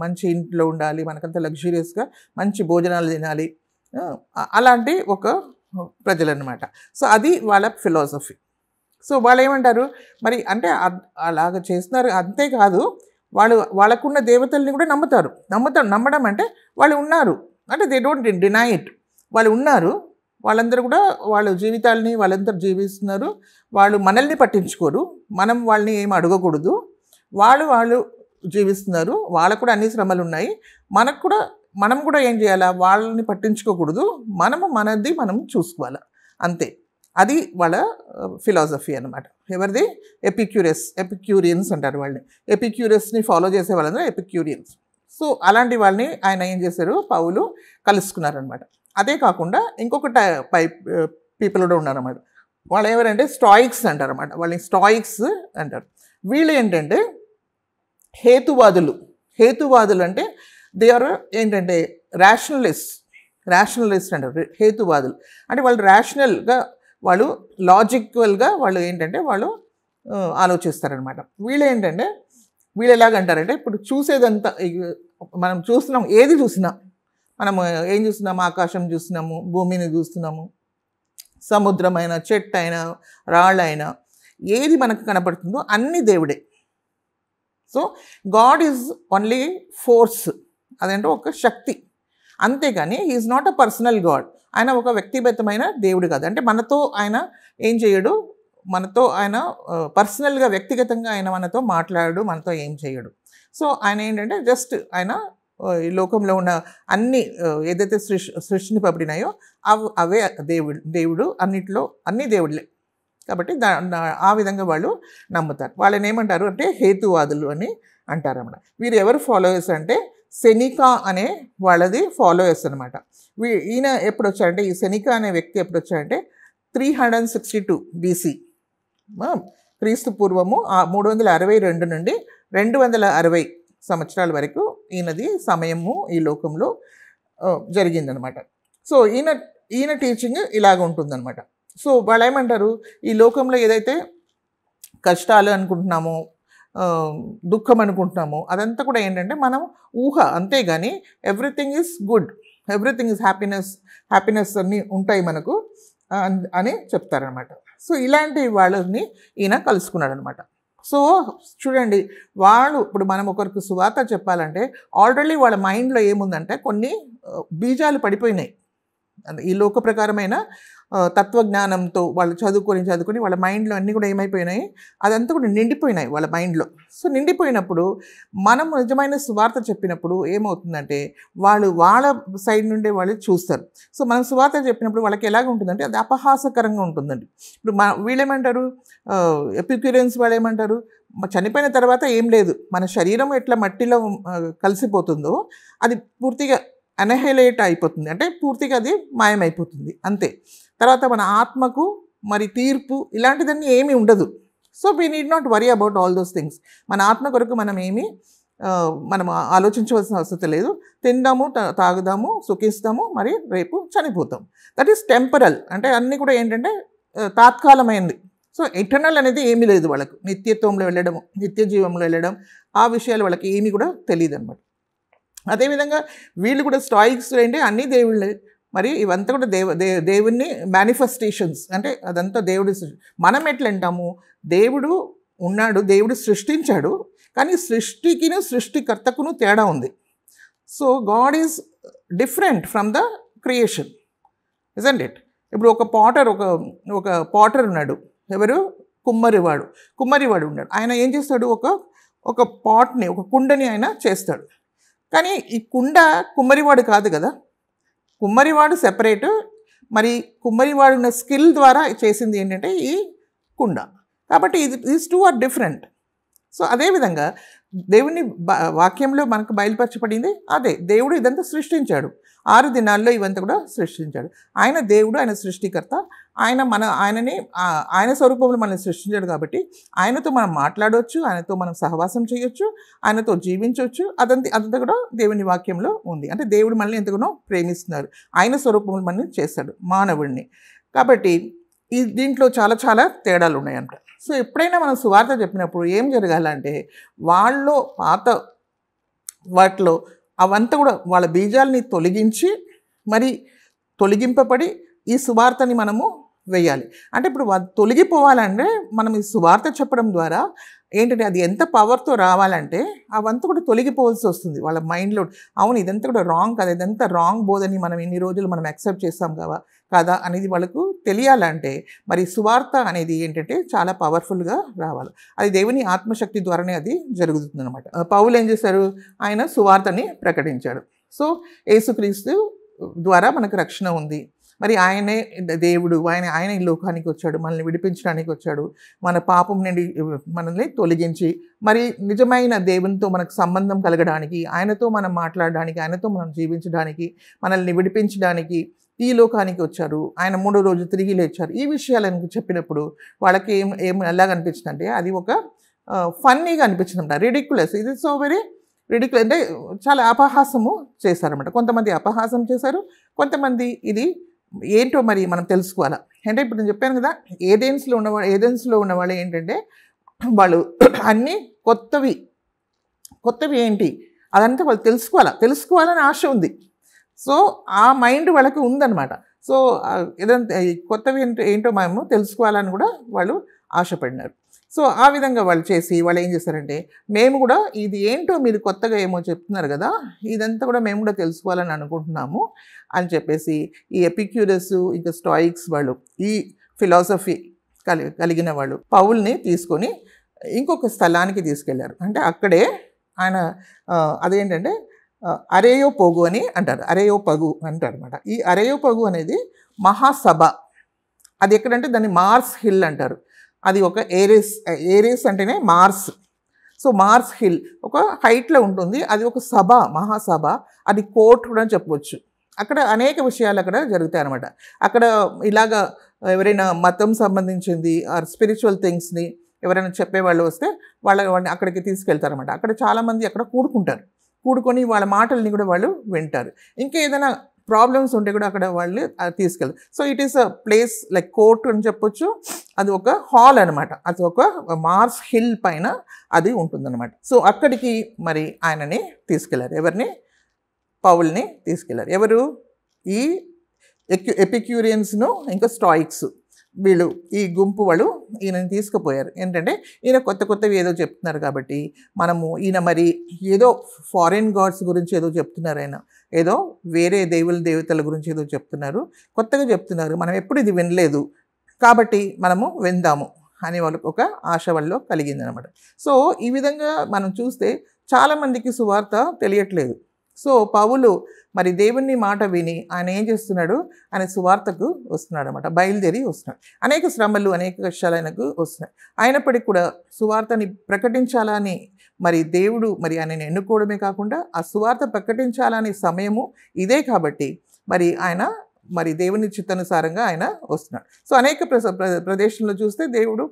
మంచి ఇంట్లో ఉండాలి, మనకంతా లగ్జూరియస్గా మంచి భోజనాలు తినాలి, అలాంటి ఒక ప్రజలన్నమాట. సో అది వాళ్ళ ఫిలాసఫీ. సో వాళ్ళు ఏమంటారు మరి అంటే అలాగ చేస్తున్నారు. అంతేకాదు వాళ్ళకున్న దేవతల్ని కూడా నమ్మడం అంటే వాళ్ళు ఉన్నారు అంటే దే డోంట్ డినై ఇట్. వాళ్ళు ఉన్నారు, వాళ్ళందరూ కూడా వాళ్ళ జీవితాలని వాళ్ళందరూ జీవిస్తున్నారు, వాళ్ళు మనల్ని పట్టించుకోరు, మనం వాళ్ళని ఏం అడగకూడదు, వాళ్ళు జీవిస్తున్నారు, వాళ్ళకు కూడా అన్ని శ్రమలు ఉన్నాయి, మనం కూడా ఏం చేయాలా, వాళ్ళని పట్టించుకోకూడదు, మనది మనం చూసుకోవాలి, అంతే. అది వాళ్ళ ఫిలాసఫీ అనమాట. ఎవరిది? ఎపిక్యూరియన్స్ అంటారు వాళ్ళని. ఎపిక్యూరియస్ని ఫాలో చేసే వాళ్ళందరూ ఎపిక్యూరియన్స్. సో అలాంటి వాళ్ళని ఆయన ఏం చేశారు, పౌలు కలుసుకున్నారనమాట. అదే కాకుండా ఇంకొక పీపుల్ కూడా ఉన్నారన్నమాట. వాళ్ళు ఎవరంటే స్టాయిక్స్ అంటారు అన్నమాట. వాళ్ళని స్టాయిక్స్ అంటారు. వీళ్ళు ఏంటంటే హేతువాదులు అంటే దే ఆర్ ఏంటంటే ర్యాషనలిస్ట్ అంటారు. హేతువాదులు అంటే వాళ్ళు ర్యాషనల్గా, వాళ్ళు లాజికల్గా వాళ్ళు ఏంటంటే వాళ్ళు ఆలోచిస్తారనమాట. వీళ్ళు ఎలాగంటారంటే ఇప్పుడు చూసేదంతా మనం చూస్తున్నాం, ఏది చూసినా మనము ఏం చూస్తున్నాము, ఆకాశం చూస్తున్నాము, భూమిని చూస్తున్నాము, సముద్రమైన, చెట్టు అయినా, రాళ్ళైనా, ఏది మనకు కనపడుతుందో అన్నీ దేవుడే. So God is only force, అదంటే ఒక శక్తి, అంతేగాని he is not a personal God. ఆయన ఒక వ్యక్తిగతమైన దేవుడు కాదు. అంటే మనతో ఆయన ఏం చేయడు, మనతో ఆయన పర్సనల్గా వ్యక్తిగతంగా ఆయన మనతో మాట్లాడు, మనతో ఏం చేయడు. సో ఆయన ఏంటంటే జస్ట్ ఆయన ఈ లోకంలో ఉన్న అన్ని ఏదైతే సృష్టిని పబడినాయో అవే దేవుడు అన్ని దేవుళ్ళే. కాబట్టి ఆ విధంగా వాళ్ళు నమ్ముతారు. వాళ్ళని ఏమంటారు అంటే హేతువాదులు అని అంటారన్నమాట. వీరు ఎవరు ఫాలోయర్స్ అంటే సెనికా అనే వాళ్ళది ఫాలోయర్స్ అనమాట. ఈయన ఎప్పుడు వచ్చారంటే, ఈ సెనికా అనే వ్యక్తి ఎప్పుడు వచ్చారంటే 362 BC, క్రీస్తు పూర్వము 362 నుండి 260 సంవత్సరాల వరకు ఈయనది సమయము ఈ లోకంలో జరిగిందనమాట. సో ఈయన టీచింగ్ ఇలాగ ఉంటుందన్నమాట. సో వాళ్ళు ఏమంటారు, ఈ లోకంలో ఏదైతే కష్టాలు అనుకుంటున్నామో, దుఃఖం అనుకుంటున్నామో, అదంతా కూడా ఏంటంటే మనం ఊహ, అంతేగాని everything is good, everything is happiness అన్నీ ఉంటాయి మనకు అని చెప్తారనమాట. సో ఇలాంటి వాళ్ళని ఈయన కలుసుకున్నాడు అనమాట. సో చూడండి, ఇప్పుడు మనం ఒకరికి సువార్త చెప్పాలంటే ఆల్రెడీ వాళ్ళ మైండ్లో ఏముందంటే కొన్ని బీజాలు పడిపోయినాయి. ఈ లోక ప్రకారమైన తత్వజ్ఞానంతో వాళ్ళు చదువుకొని వాళ్ళ మైండ్లో అన్నీ కూడా ఏమైపోయినాయి, అదంతా కూడా నిండిపోయినాయి వాళ్ళ మైండ్లో. సో నిండిపోయినప్పుడు మనం నిజమైన సువార్త చెప్పినప్పుడు ఏమవుతుందంటే వాళ్ళ సైడ్ నుండే వాళ్ళు చూస్తారు. సో మనం సువార్త చెప్పినప్పుడు వాళ్ళకి ఎలాగ ఉంటుందంటే అది అపహాసకరంగా ఉంటుందండి. ఇప్పుడు వీళ్ళేమంటారు, ఎపిక్యూరియన్స్ వాళ్ళు ఏమంటారు, చనిపోయిన తర్వాత ఏం లేదు, మన శరీరం ఎట్లా మట్టిలో కలిసిపోతుందో అది పూర్తిగా అనహైలేట్ అయిపోతుంది, అంటే పూర్తిగా అది మాయమైపోతుంది, అంతే. తర్వాత మన ఆత్మకు మరి తీర్పు ఇలాంటిదన్నీ ఏమీ ఉండదు. So we need not worry about all those things. మన ఆత్మ కొరకు మనం ఏమీ మనం ఆలోచించవలసిన అవసరం లేదు. తిందాము, తాగుదాము, సుఖిస్తాము, మరి రేపు చనిపోతాం. That is temporal. అంటే అన్నీ కూడా ఏంటంటే తాత్కాలమైంది. సో ఎటర్నల్ అనేది ఏమీ లేదు వాళ్ళకు. నిత్యత్వంలో వెళ్ళడం, నిత్య జీవంలో వెళ్ళడం, ఆ విషయాలు వాళ్ళకి ఏమీ కూడా తెలియదు అనమాట. అదేవిధంగా వీళ్ళు కూడా స్టాయిక్స్ ఏంటి అన్నీ దేవుళ్ళే. మరి ఇవంతా కూడా దేవుణ్ణి మేనిఫెస్టేషన్స్, అంటే అదంతా దేవుడి మనం ఎట్లా అంటాము, దేవుడు ఉన్నాడు, దేవుడు సృష్టించాడు, కానీ సృష్టికిను సృష్టికర్తకును తేడా ఉంది. So God is different from the creation, isn't it? ఇప్పుడు ఒక పాటర్ ఉన్నాడు. ఎవరు? కుమ్మరివాడు ఉన్నాడు. ఆయన ఏం చేస్తాడు? ఒక పాట్ని, ఒక కుండని ఆయన చేస్తాడు. కానీ ఈ కుండ కుమ్మరివాడు కాదు కదా. కుమ్మరివాడు సెపరేటు, మరి కుమ్మరివాడు ఉన్న స్కిల్ ద్వారా చేసింది ఏంటంటే ఈ కుండ. కాబట్టి these two are different. So అదేవిధంగా దేవుని వాక్యంలో మనకు బయలుపరచబడింది అదే. దేవుడు ఇదంతా సృష్టించాడు, 6 దినాల్లో ఇవంతా కూడా సృష్టించాడు. ఆయన దేవుడు, ఆయన సృష్టికర్త. ఆయన స్వరూపంలో మనల్ని సృష్టించాడు కాబట్టి ఆయనతో మనం మాట్లాడవచ్చు, ఆయనతో మనం సహవాసం చేయొచ్చు, ఆయనతో జీవించవచ్చు. అదంతా కూడా దేవుని వాక్యంలో ఉంది. అంటే దేవుడు మనల్ని ఎంతగానో ప్రేమిస్తున్నారు, ఆయన స్వరూపంలో మనల్ని చేస్తాడు మానవుడిని. కాబట్టి దీంట్లో చాలా చాలా తేడాలు ఉన్నాయంట. సో ఎప్పుడైనా మనం సువార్త చెప్పినప్పుడు ఏం జరగాలంటే వాళ్ళు పాత వాటిలో అవంతా కూడా వాళ్ళ బీజాలని తొలగించి మరి తొలగింపబడి ఈ సువార్తని మనము వేయాలి. అంటే ఇప్పుడు తొలగిపోవాలంటే మనం ఈ సువార్త చెప్పడం ద్వారా ఏంటంటే అది ఎంత పవర్తో రావాలంటే అవంతా కూడా తొలగిపోవాల్సి వస్తుంది వాళ్ళ మైండ్లో. అవును, ఇదంతా కూడా రాంగ్ కదా, ఇదంతా రాంగ్ బోధని మనం ఇన్ని రోజులు మనం యాక్సెప్ట్ చేస్తాం కదా అనేది వాళ్ళకు తెలియాలంటే మరి సువార్త అనేది ఏంటంటే చాలా పవర్ఫుల్గా రావాలి. అది దేవుని ఆత్మశక్తి ద్వారానే అది జరుగుతుంది అనమాట. పౌలు ఏం చేశారు? ఆయన సువార్తని ప్రకటించాడు. సో యేసుక్రీస్తు ద్వారా మనకు రక్షణ ఉంది. మరి ఆయనే దేవుడు, ఆయన ఈ లోకానికి వచ్చాడు, మనల్ని విడిపించడానికి వచ్చాడు, మన పాపం నుండి మనల్ని తొలగించి మరి నిజమైన దేవునితో మనకు సంబంధం కలగడానికి, ఆయనతో మనం మాట్లాడడానికి, ఆయనతో మనం జీవించడానికి, మనల్ని విడిపించడానికి ఈ లోకానికి వచ్చారు. ఆయన 3వ రోజు తిరిగి లేచారు. ఈ విషయాలను చెప్పినప్పుడు వాళ్ళకి ఎలాగనిపించిందంటే అది ఒక ఫన్నీగా అనిపించిందంట. రిడిక్యులస్, ఇది సో వెరీ రిడిక్యులస్, అంటే చాలా అపహాసము చేశారన్నమాట. కొంతమంది అపహాసం చేశారు, కొంతమంది ఇది ఏంటో మరి మనం తెలుసుకోవాలా. అంటే ఇప్పుడు నేను చెప్పాను కదా, ఏథెన్స్లో ఉన్నవాళ్ళు ఏంటంటే వాళ్ళు అన్నీ కొత్తవి ఏంటి అదంతా వాళ్ళు తెలుసుకోవాలని ఆశ ఉంది. సో ఆ మైండ్ వాళ్ళకి ఉందన్నమాట. సో ఏదంతా కొత్తవి ఏంటో మేము తెలుసుకోవాలని కూడా వాళ్ళు ఆశపడినారు. సో ఆ విధంగా వాళ్ళు ఏం చేశారంటే, మేము కూడా ఇది ఏంటో మీరు కొత్తగా ఏమో చెప్తున్నారు కదా, ఇదంతా కూడా మేము కూడా తెలుసుకోవాలని అనుకుంటున్నాము అని చెప్పేసి ఈ ఎపిక్యూరస్ ఇంకా స్టాయిక్స్ వాళ్ళు, ఈ ఫిలాసఫీ కలిగిన వాళ్ళు పౌల్ని తీసుకొని ఇంకొక స్థలానికి తీసుకెళ్లారు. అంటే అక్కడే ఆయన అదేంటంటే అరేయోపగు అని అంటారు, అరేయోపగు అంటారు అనమాట. ఈ అరేయోపగు అనేది మహాసభ. అది ఎక్కడంటే దాన్ని మార్స్ హిల్ అంటారు. అది ఒక ఏరేస్ అంటేనే మార్స్. సో మార్స్ హిల్ ఒక హైట్లో ఉంటుంది. అది ఒక మహాసభ. అది కోర్ట్ కూడా చెప్పవచ్చు. అక్కడ అనేక విషయాలు అక్కడ జరుగుతాయి అనమాట. అక్కడ ఇలాగా ఎవరైనా మతం సంబంధించింది ఆర్ స్పిరిచువల్ థింగ్స్ని ఎవరైనా చెప్పేవాళ్ళు వస్తే వాళ్ళని అక్కడికి తీసుకెళ్తారనమాట. అక్కడ చాలామంది అక్కడ కూడుకొని వాళ్ళ మాటల్ని కూడా వాళ్ళు వింటారు. ఇంకా ఏదైనా ప్రాబ్లమ్స్ ఉంటే కూడా అక్కడ వాళ్ళు తీసుకెళ్తారు. So it is a place like court అని చెప్పొచ్చు. అది ఒక హాల్ అనమాట. అది ఒక మార్స్ హిల్ పైన అది ఉంటుందన్నమాట. సో అక్కడికి మరి ఆయనని తీసుకెళ్లారు. ఎవరిని? పౌల్ని తీసుకెళ్లారు. ఎవరు? ఈ ఎపిక్యూరియన్స్ను ఇంకా స్టాయిక్స్ వీళ్ళు, ఈ గుంపు వాళ్ళు ఈయనని తీసుకుపోయారు. ఏంటంటే ఈయన కొత్తవి ఏదో చెప్తున్నారు కాబట్టి ఈయన మరి ఏదో ఫారిన్ గాడ్స్ గురించి ఏదో చెప్తున్నారు, ఆయన ఏదో వేరే దేవతల గురించి ఏదో చెప్తున్నారు, కొత్తగా చెప్తున్నారు, మనం ఎప్పుడు ఇది వినలేదు కాబట్టి మనము విందాము అనే వాళ్ళకి ఒక ఆశ వల్ల కలిగిందనమాట. సో ఈ విధంగా మనం చూస్తే చాలామందికి సువార్త తెలియట్లేదు. సో పౌలు మరి దేవుని మాట విని ఆయన ఏం చేస్తున్నాడు? ఆయన సువార్తకు వస్తున్నాడు అనమాట. బయలుదేరి వస్తున్నాడు. అనేక శ్రమలు, అనేక కష్టాలు ఆయనకు వస్తున్నాయి. అయినప్పటికీ కూడా సువార్తని ప్రకటించాలని మరి దేవుడు మరి ఆయనని ఎన్నుకోవడమే కాకుండా ఆ సువార్త ప్రకటించాలనే సమయము ఇదే కాబట్టి మరి ఆయన మరి దేవుని చిత్తానుసారంగా ఆయన వస్తున్నాడు. సో అనేక ప్రదేశంలో చూస్తే దేవుడు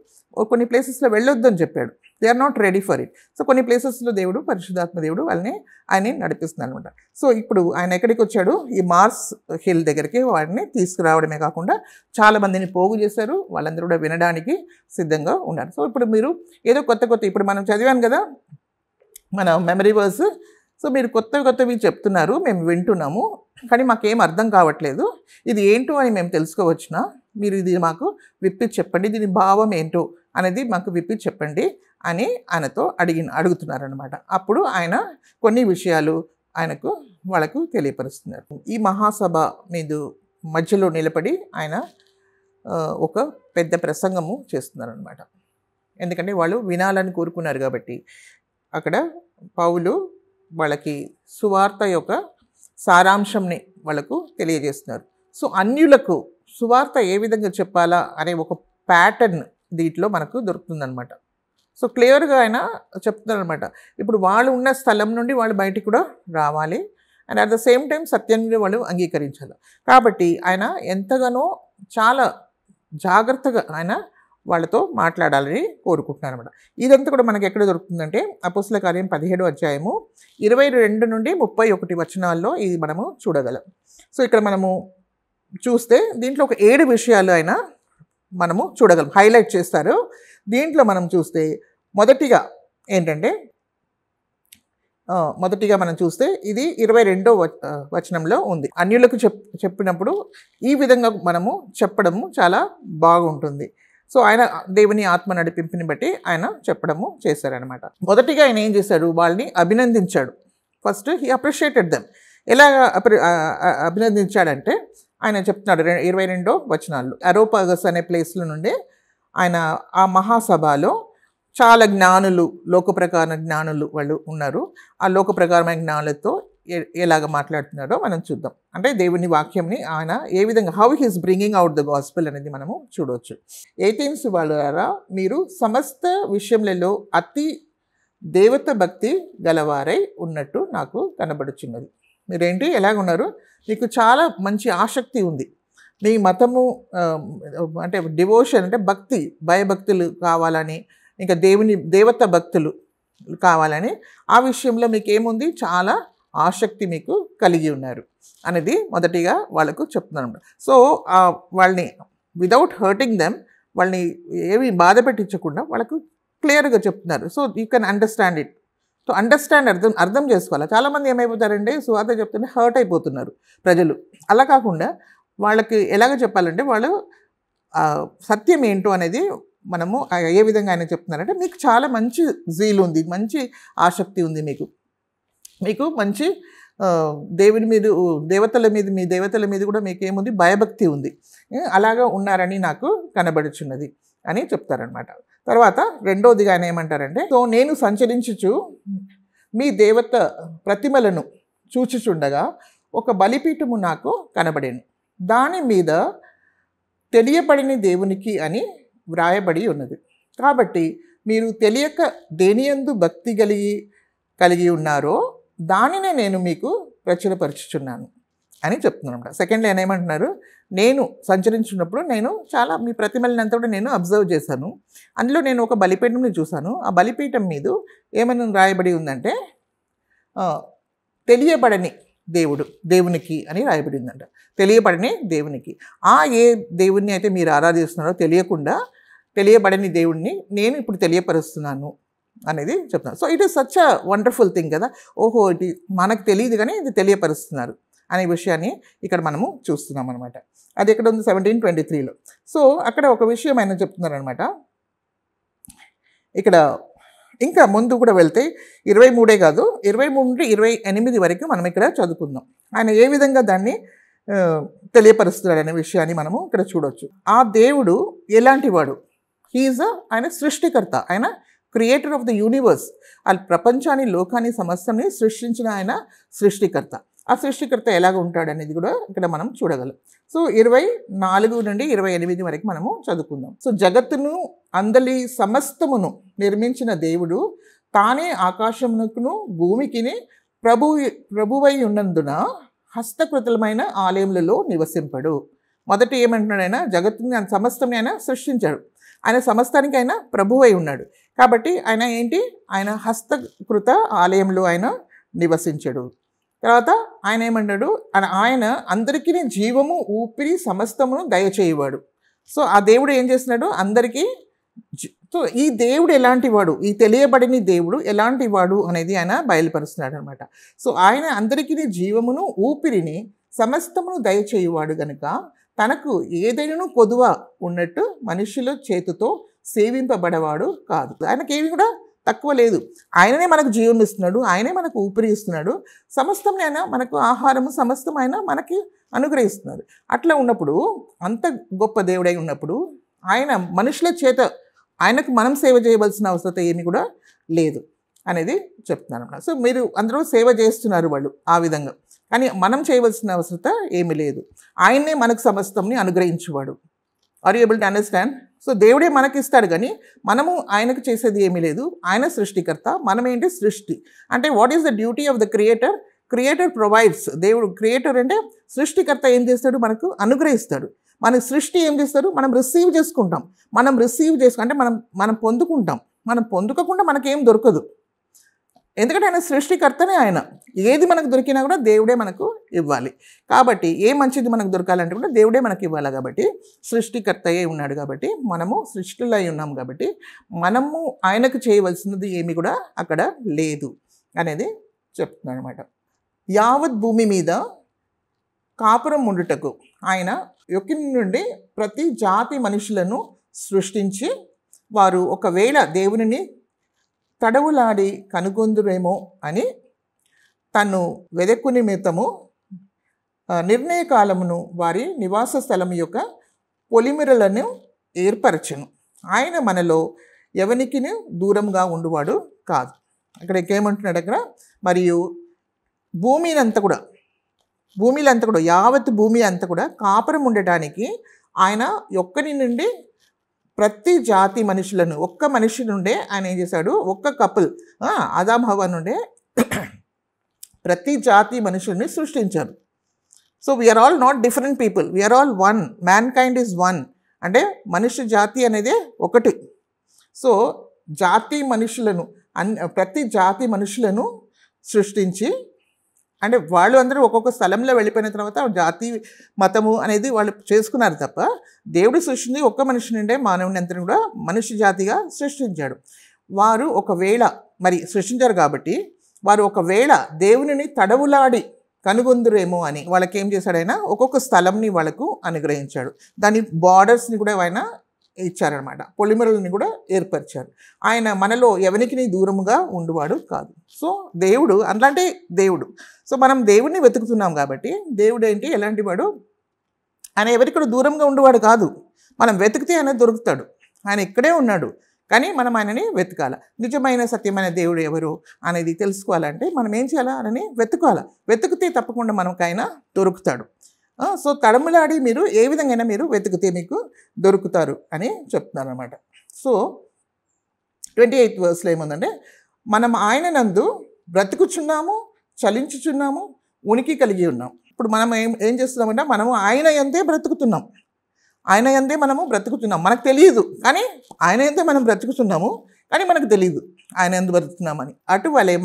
కొన్ని ప్లేసెస్లో వెళ్ళొద్దని చెప్పాడు. They are not ready for it. So కొన్ని ప్లేసెస్లో దేవుడు పరిశుద్ధాత్మ దేవుడు ఆయన్ని నడిపిస్తున్నాడు అనమాట. సో ఇప్పుడు ఆయన ఎక్కడికి వచ్చాడు? ఈ మార్స్ హిల్ దగ్గరికి వాడిని తీసుకురావడమే కాకుండా చాలా మందిని పోగు చేశారు. వాళ్ళందరూ కూడా వినడానికి సిద్ధంగా ఉన్నారు. సో ఇప్పుడు మీరు ఏదో కొత్త ఇప్పుడు మనం చదివాను కదా మన మెమరీ వర్స్. సో మీరు కొత్తవి చెప్తున్నారు, మేము వింటున్నాము, కానీ మాకేం అర్థం కావట్లేదు. ఇది ఏంటో అని మేము తెలుసుకోవచ్చునా? మీరు ఇది మాకు విప్పి చెప్పండి, దీని భావం ఏంటో అనేది మాకు విప్పి చెప్పండి అని ఆయనతో అడుగుతున్నారనమాట. అప్పుడు ఆయన కొన్ని విషయాలు వాళ్ళకు తెలియపరుస్తున్నారు. ఈ మహాసభ మీద మధ్యలో నిలబడి ఆయన ఒక పెద్ద ప్రసంగము చేస్తున్నారనమాట. ఎందుకంటే వాళ్ళు వినాలని కోరుకున్నారు కాబట్టి అక్కడ పౌలు వాళ్ళకి సువార్త యొక్క సారాంశంని వాళ్ళకు తెలియజేస్తున్నారు. సో అన్యులకు సువార్త ఏ విధంగా చెప్పాలా అనే ఒక ప్యాటర్న్ దీంట్లో మనకు దొరుకుతుందనమాట. సో క్లియర్గా ఆయన చెప్తున్నారనమాట. ఇప్పుడు వాళ్ళు ఉన్న స్థలం నుండి వాళ్ళు బయటికి కూడా రావాలి and at the same time సత్యాన్ని వాళ్ళు అంగీకరించాలి. కాబట్టి ఆయన ఎంతగానో చాలా జాగ్రత్తగా ఆయన వాళ్ళతో మాట్లాడాలని కోరుకుంటున్నారు అనమాట. ఇదంతా కూడా మనకి ఎక్కడ దొరుకుతుందంటే అపోస్తల కార్యం 17వ అధ్యాయము 22 నుండి 31 వచనాల్లో ఇది మనము చూడగలం. సో ఇక్కడ మనము చూస్తే దీంట్లో ఒక 7 విషయాలు అయినా మనము చూడగలం, హైలైట్ చేస్తారు. దీంట్లో మనం చూస్తే మొదటిగా మనం చూస్తే ఇది 22వ వచనంలో ఉంది. అన్యులకు చెప్పినప్పుడు ఈ విధంగా మనము చెప్పడము చాలా బాగుంటుంది. సో ఆయన దేవుని ఆత్మ నడిపింపుని బట్టి ఆయన చెప్పడము చేశారనమాట. మొదటిగా ఆయన ఏం చేశాడు? వాళ్ళని అభినందించాడు. First he appreciated them. ఎలా అభినందించాడంటే ఆయన చెప్తున్నాడు 22వ వచనాల్లో. అరోపాగస్ అనే ప్లేస్లో నుండి ఆయన ఆ మహాసభలో చాలా జ్ఞానులు, లోకప్రకార జ్ఞానులు వాళ్ళు ఉన్నారు. ఆ లోకప్రకారమైన జ్ఞానులతో ఎలాగ మాట్లాడుతున్నారో మనం చూద్దాం. అంటే దేవుని వాక్యంని ఆయన ఏ విధంగా how he's bringing out the gospel అనేది మనము చూడవచ్చు. ఏథెన్స్ వాళ్ళారా, మీరు సమస్త విషయములలో అతి దేవత భక్తి గలవారై ఉన్నట్టు నాకు కనబడుచున్నది. మీరేంటి ఎలాగున్నారు? మీకు చాలా మంచి ఆసక్తి ఉంది. మీ మతము అంటే డివోషన్ అంటే భక్తి, భయభక్తులు కావాలని, ఇంకా దేవత భక్తులు కావాలని ఆ విషయంలో మీకు ఏముంది? చాలా ఆసక్తి మీకు కలిగి ఉన్నారు అనేది మొదటిగా వాళ్ళకు చెప్తున్నాను. సో వాళ్ళని వితౌట్ హర్టింగ్ దెమ్, వాళ్ళని ఏమి బాధ పెట్టించకుండా వాళ్ళకు క్లియర్గా చెప్తున్నారు. So you can understand it. So understand అర్థం చేసుకోవాలి. చాలామంది ఏమైపోతారంటే సువార్త చెప్తుంటే హర్ట్ అయిపోతున్నారు ప్రజలు. అలా కాకుండా వాళ్ళకి ఎలాగ చెప్పాలంటే వాళ్ళు సత్యం ఏంటో అనేది మనము ఏ విధంగా ఆయన చెప్తున్నారంటే మీకు చాలా మంచి జీల్ ఉంది, మంచి ఆసక్తి ఉంది, మీకు మంచి దేవుని మీద, మీ దేవతల మీద కూడా మీకు ఏముంది? భయభక్తి ఉంది. అలాగా ఉన్నారని నాకు కనబడుచున్నది అని చెప్తారనమాట. తర్వాత రెండోదిగా ఆయన ఏమంటారంటే, సో నేను సంచరించుచు మీ దేవత ప్రతిమలను చూచుచుండగా ఒక బలిపీఠము నాకు కనబడేను, దాని మీద తెలియబడిన దేవునికి అని వ్రాయబడి ఉన్నది. కాబట్టి మీరు తెలియక దేనియందు భక్తి కలిగి ఉన్నారో దానినే నేను మీకు ప్రచురపరుచుచున్నాను అని చెప్తున్నాను. సెకండ్లీ ఆయన ఏమంటున్నారు? నేను సంచరించినప్పుడు నేను చాలా మీ ప్రతిమలనంతా కూడా నేను అబ్జర్వ్ చేశాను. అందులో నేను ఒక బలిపీఠంని చూశాను. ఆ బలిపీఠం మీద ఏమని రాయబడి ఉందంటే తెలియబడని దేవునికి అని రాయబడి ఉందంట. తెలియబడని దేవునికి. ఏ దేవుణ్ణి అయితే మీరు ఆరాధిస్తున్నారో తెలియబడని దేవుణ్ణి నేను ఇప్పుడు తెలియపరుస్తున్నాను అనేది చెప్తున్నాను. So it is such a wonderful thing కదా. ఓహో, ఇది మనకు తెలియదు కానీ ఇది తెలియపరుస్తున్నారు అనే విషయాన్ని ఇక్కడ మనము చూస్తున్నాం అనమాట. అది ఎక్కడ ఉంది? 1723లో. సో అక్కడ ఒక విషయం ఆయన చెప్తున్నారనమాట. ఇక్కడ ఇంకా ముందు కూడా వెళ్తే 23 కాదు, 23 నుండి 28 వరకు మనం ఇక్కడ చదువుకుందాం. ఆయన ఏ విధంగా దాన్ని తెలియపరుస్తున్నాడు అనే విషయాన్ని మనము ఇక్కడ చూడవచ్చు. ఆ దేవుడు ఎలాంటి వాడు? ఆయన సృష్టికర్త, ఆయన క్రియేటర్ ఆఫ్ ద యూనివర్స్. ఆ ప్రపంచాన్ని, లోకాన్ని, సమస్తాన్ని సృష్టించిన ఆయన సృష్టికర్త. ఆ సృష్టికర్త ఎలాగ ఉంటాడు అనేది కూడా ఇక్కడ మనం చూడగలం. సో 24 నుండి 28 వరకు మనము చదువుకుందాం. సో జగత్తును అందలి సమస్తమును నిర్మించిన దేవుడు తానే ఆకాశమునకును భూమికిని ప్రభువై ఉన్నందున హస్తకృతులమైన ఆలయములలో నివసింపడు. మొదట ఏమంటున్నాడు, ఆయన జగత్తుని ఆయన సమస్తం ఆయన సృష్టించాడు, ఆయన సమస్తానికి ఆయన ప్రభువు అయి ఉన్నాడు. కాబట్టి ఆయన ఏంటి, ఆయన హస్తకృత ఆలయంలో ఆయన నివసించడు. తర్వాత ఆయన ఏమన్నాడు, ఆయన అందరికీ జీవము ఊపిరి సమస్తమును దయచేయవాడు. సో ఆ దేవుడు ఏం చేస్తున్నాడు, అందరికీ. సో ఈ దేవుడు ఎలాంటి వాడు, ఈ తెలియబడిన దేవుడు ఎలాంటి వాడు అనేది ఆయన బయలుపరుస్తున్నాడు అనమాట. సో ఆయన అందరికీ జీవమును ఊపిరిని సమస్తమును దయచేయువాడు గనుక తనకు ఏదైనా కొదువ ఉన్నట్టు మనుషుల చేతితో సేవింపబడవాడు కాదు. ఆయనకేమి కూడా తక్కువ లేదు. ఆయననే మనకు జీవం ఇస్తున్నాడు, ఆయనే మనకు ఊపిరి ఇస్తున్నాడు, సమస్తం ఆయన మనకు ఆహారము సమస్తం ఆయన మనకి అనుగ్రహిస్తున్నాడు. అట్లా ఉన్నప్పుడు, అంత గొప్ప దేవుడై ఉన్నప్పుడు ఆయన మనుషుల చేత ఆయనకు మనం సేవ చేయవలసిన అవసరం ఏమీ కూడా లేదు అనేది చెప్తున్నాను అన్నమాట. సో మీరు అందరూ సేవ చేస్తున్నారు వాళ్ళు ఆ విధంగా, కానీ మనం చేయవలసిన అవసరం ఏమీ లేదు. ఆయన్నే మనకు సమస్తంని అనుగ్రహించేవాడు. Are you able to understand? So దేవుడే మనకి ఇస్తాడు, కానీ మనము ఆయనకు చేసేది ఏమీ లేదు. ఆయన సృష్టికర్త, మనం ఏంటి సృష్టి. అంటే what is the duty of the creator? Creator provides. దేవుడు క్రియేటర్ అంటే సృష్టికర్త ఏం చేస్తాడు, మనకు అనుగ్రహిస్తాడు. మన సృష్టి ఏం చేస్తారు, మనం రిసీవ్ చేసుకుంటాం. మనం రిసీవ్ అంటే మనం పొందుకుంటాం. మనం పొందుకోకుండా మనకేం దొరకదు, ఎందుకంటే ఆయన సృష్టికర్తనే. ఆయన ఏది మనకు దొరికినా కూడా దేవుడే మనకు ఇవ్వాలి. కాబట్టి ఏ మంచిది మనకు దొరకాలంటే కూడా దేవుడే మనకు ఇవ్వాలి. కాబట్టి సృష్టికర్తయే ఉన్నాడు, కాబట్టి మనము సృష్టిలో అయి ఉన్నాం, కాబట్టి మనము ఆయనకు చేయవలసినది ఏమి కూడా అక్కడ లేదు అనేది చెప్తున్నాను అనమాట. యావత్ భూమి మీద కాపురం ఉండుటకు ఆయన యొక్కని నుండి ప్రతి జాతి మనుషులను సృష్టించి, వారు ఒకవేళ దేవునిని తడవులాడి కనుగొందురేమో అని తను వెదకు నిమిత్తము నిర్ణయ కాలమును వారి నివాస స్థలం యొక్క పొలిమిరలను ఏర్పరచను. ఆయన మనలో ఎవనికి దూరంగా ఉండువాడు కాదు. అక్కడ ఏమంటున్నాడు అక్కడ, మరియు భూమిలో అంతా కూడా యావత్ భూమి అంతా కూడా కాపురం ఉండటానికి ఆయన ఒక్కని నుండి ప్రతి జాతి మనుషులను, ఒక్క మనిషి నుండే ఆయన ఏం చేశాడు, ఒక్క కపుల్ ఆదాం హవ్వ నుండే ప్రతి జాతి మనుషుల్ని సృష్టించారు. So we are all not different people, we are all one. Mankind is one. అంటే మనుష్య జాతి అనేది ఒకటి. సో జాతి మనుషులను ప్రతి జాతి మనుషులను సృష్టించి, అంటే వాళ్ళు అందరూ ఒక్కొక్క స్థలంలో వెళ్ళిపోయిన తర్వాత జాతి మతము అనేది వాళ్ళు చేసుకున్నారు తప్ప, దేవుడు సృష్టించి ఒక్క మనిషి నుండే మానవుని అంతని కూడా మనిషి జాతిగా సృష్టించాడు. వారు ఒకవేళ మరి సృష్టించారు కాబట్టి వారు ఒకవేళ దేవునిని తడవులాడి కనుగొందురేమో అని వాళ్ళకి ఏం చేశాడు, ఆయన ఒక్కొక్క స్థలంని వాళ్ళకు అనుగ్రహించాడు. దాని బార్డర్స్ని కూడా ఆయన ఇచ్చారనమాట, పొలిమరలని కూడా ఏర్పరిచారు. ఆయన మనలో ఎవరికి దూరముగా ఉండువాడు కాదు. సో దేవుడు అలాంటి దేవుడు. సో మనం దేవుడిని వెతుకుతున్నాం కాబట్టి దేవుడు ఏంటి, ఎలాంటి వాడు, ఆయన ఎవరికి కూడా దూరంగా ఉండేవాడు కాదు. మనం వెతికితే ఆయన దొరుకుతాడు. ఆయన ఇక్కడే ఉన్నాడు, కానీ మనం ఆయనని వెతకాల. నిజమైన సత్యమైన దేవుడు ఎవరు అనేది తెలుసుకోవాలంటే మనం ఏం చేయాలా, ఆయనని వెతుకోవాలి. వెతికితే తప్పకుండా మనకు ఆయన దొరుకుతాడు. సో తడములాడి మీరు ఏ విధంగా మీరు వెతికితే మీకు దొరుకుతారు అని చెప్తున్నారు అనమాట. సో 28వ వర్స్లో ఏముందంటే, మనం ఆయన నందు బ్రతుకుచున్నాము, చలించుచున్నాము, ఉనికి కలిగి ఉన్నాం. ఇప్పుడు మనం ఏం చేస్తున్నామంటే, మనము ఆయన యందే బ్రతుకుతున్నాం, ఆయన యందే మనము బ్రతుకుతున్నాం. మనకు తెలియదు, కానీ ఆయన యందే మనం బ్రతుకుతున్నాము, కానీ మనకు తెలియదు ఆయన ఎందు బ్రతుకుతున్నామని. అటువలే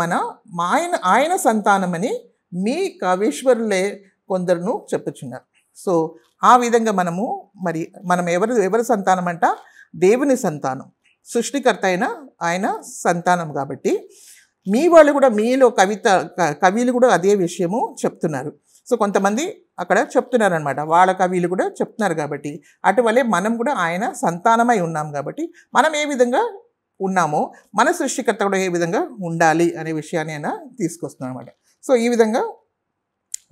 ఆయన సంతానమని మీ కవీశ్వరులే కొందరును చెప్పుచున్నారు. సో ఆ విధంగా మనం ఎవరి సంతానం అంట, దేవుని సంతానం, సృష్టికర్త అయిన ఆయన సంతానం. కాబట్టి మీ వాళ్ళు కూడా, మీలో కవిలు కూడా అదే విషయము చెప్తున్నారు. సో కొంతమంది అక్కడ చెప్తున్నారు అనమాట, వాళ్ళ కవిలు కూడా చెప్తున్నారు. కాబట్టి అటువలే మనం కూడా ఆయన సంతానమై ఉన్నాం. కాబట్టి మనం ఏ విధంగా ఉన్నామో మన సృష్టికర్త కూడా ఏ విధంగా ఉండాలి అనే విషయాన్ని ఆయన తీసుకొస్తున్నాం అనమాట. సో ఈ విధంగా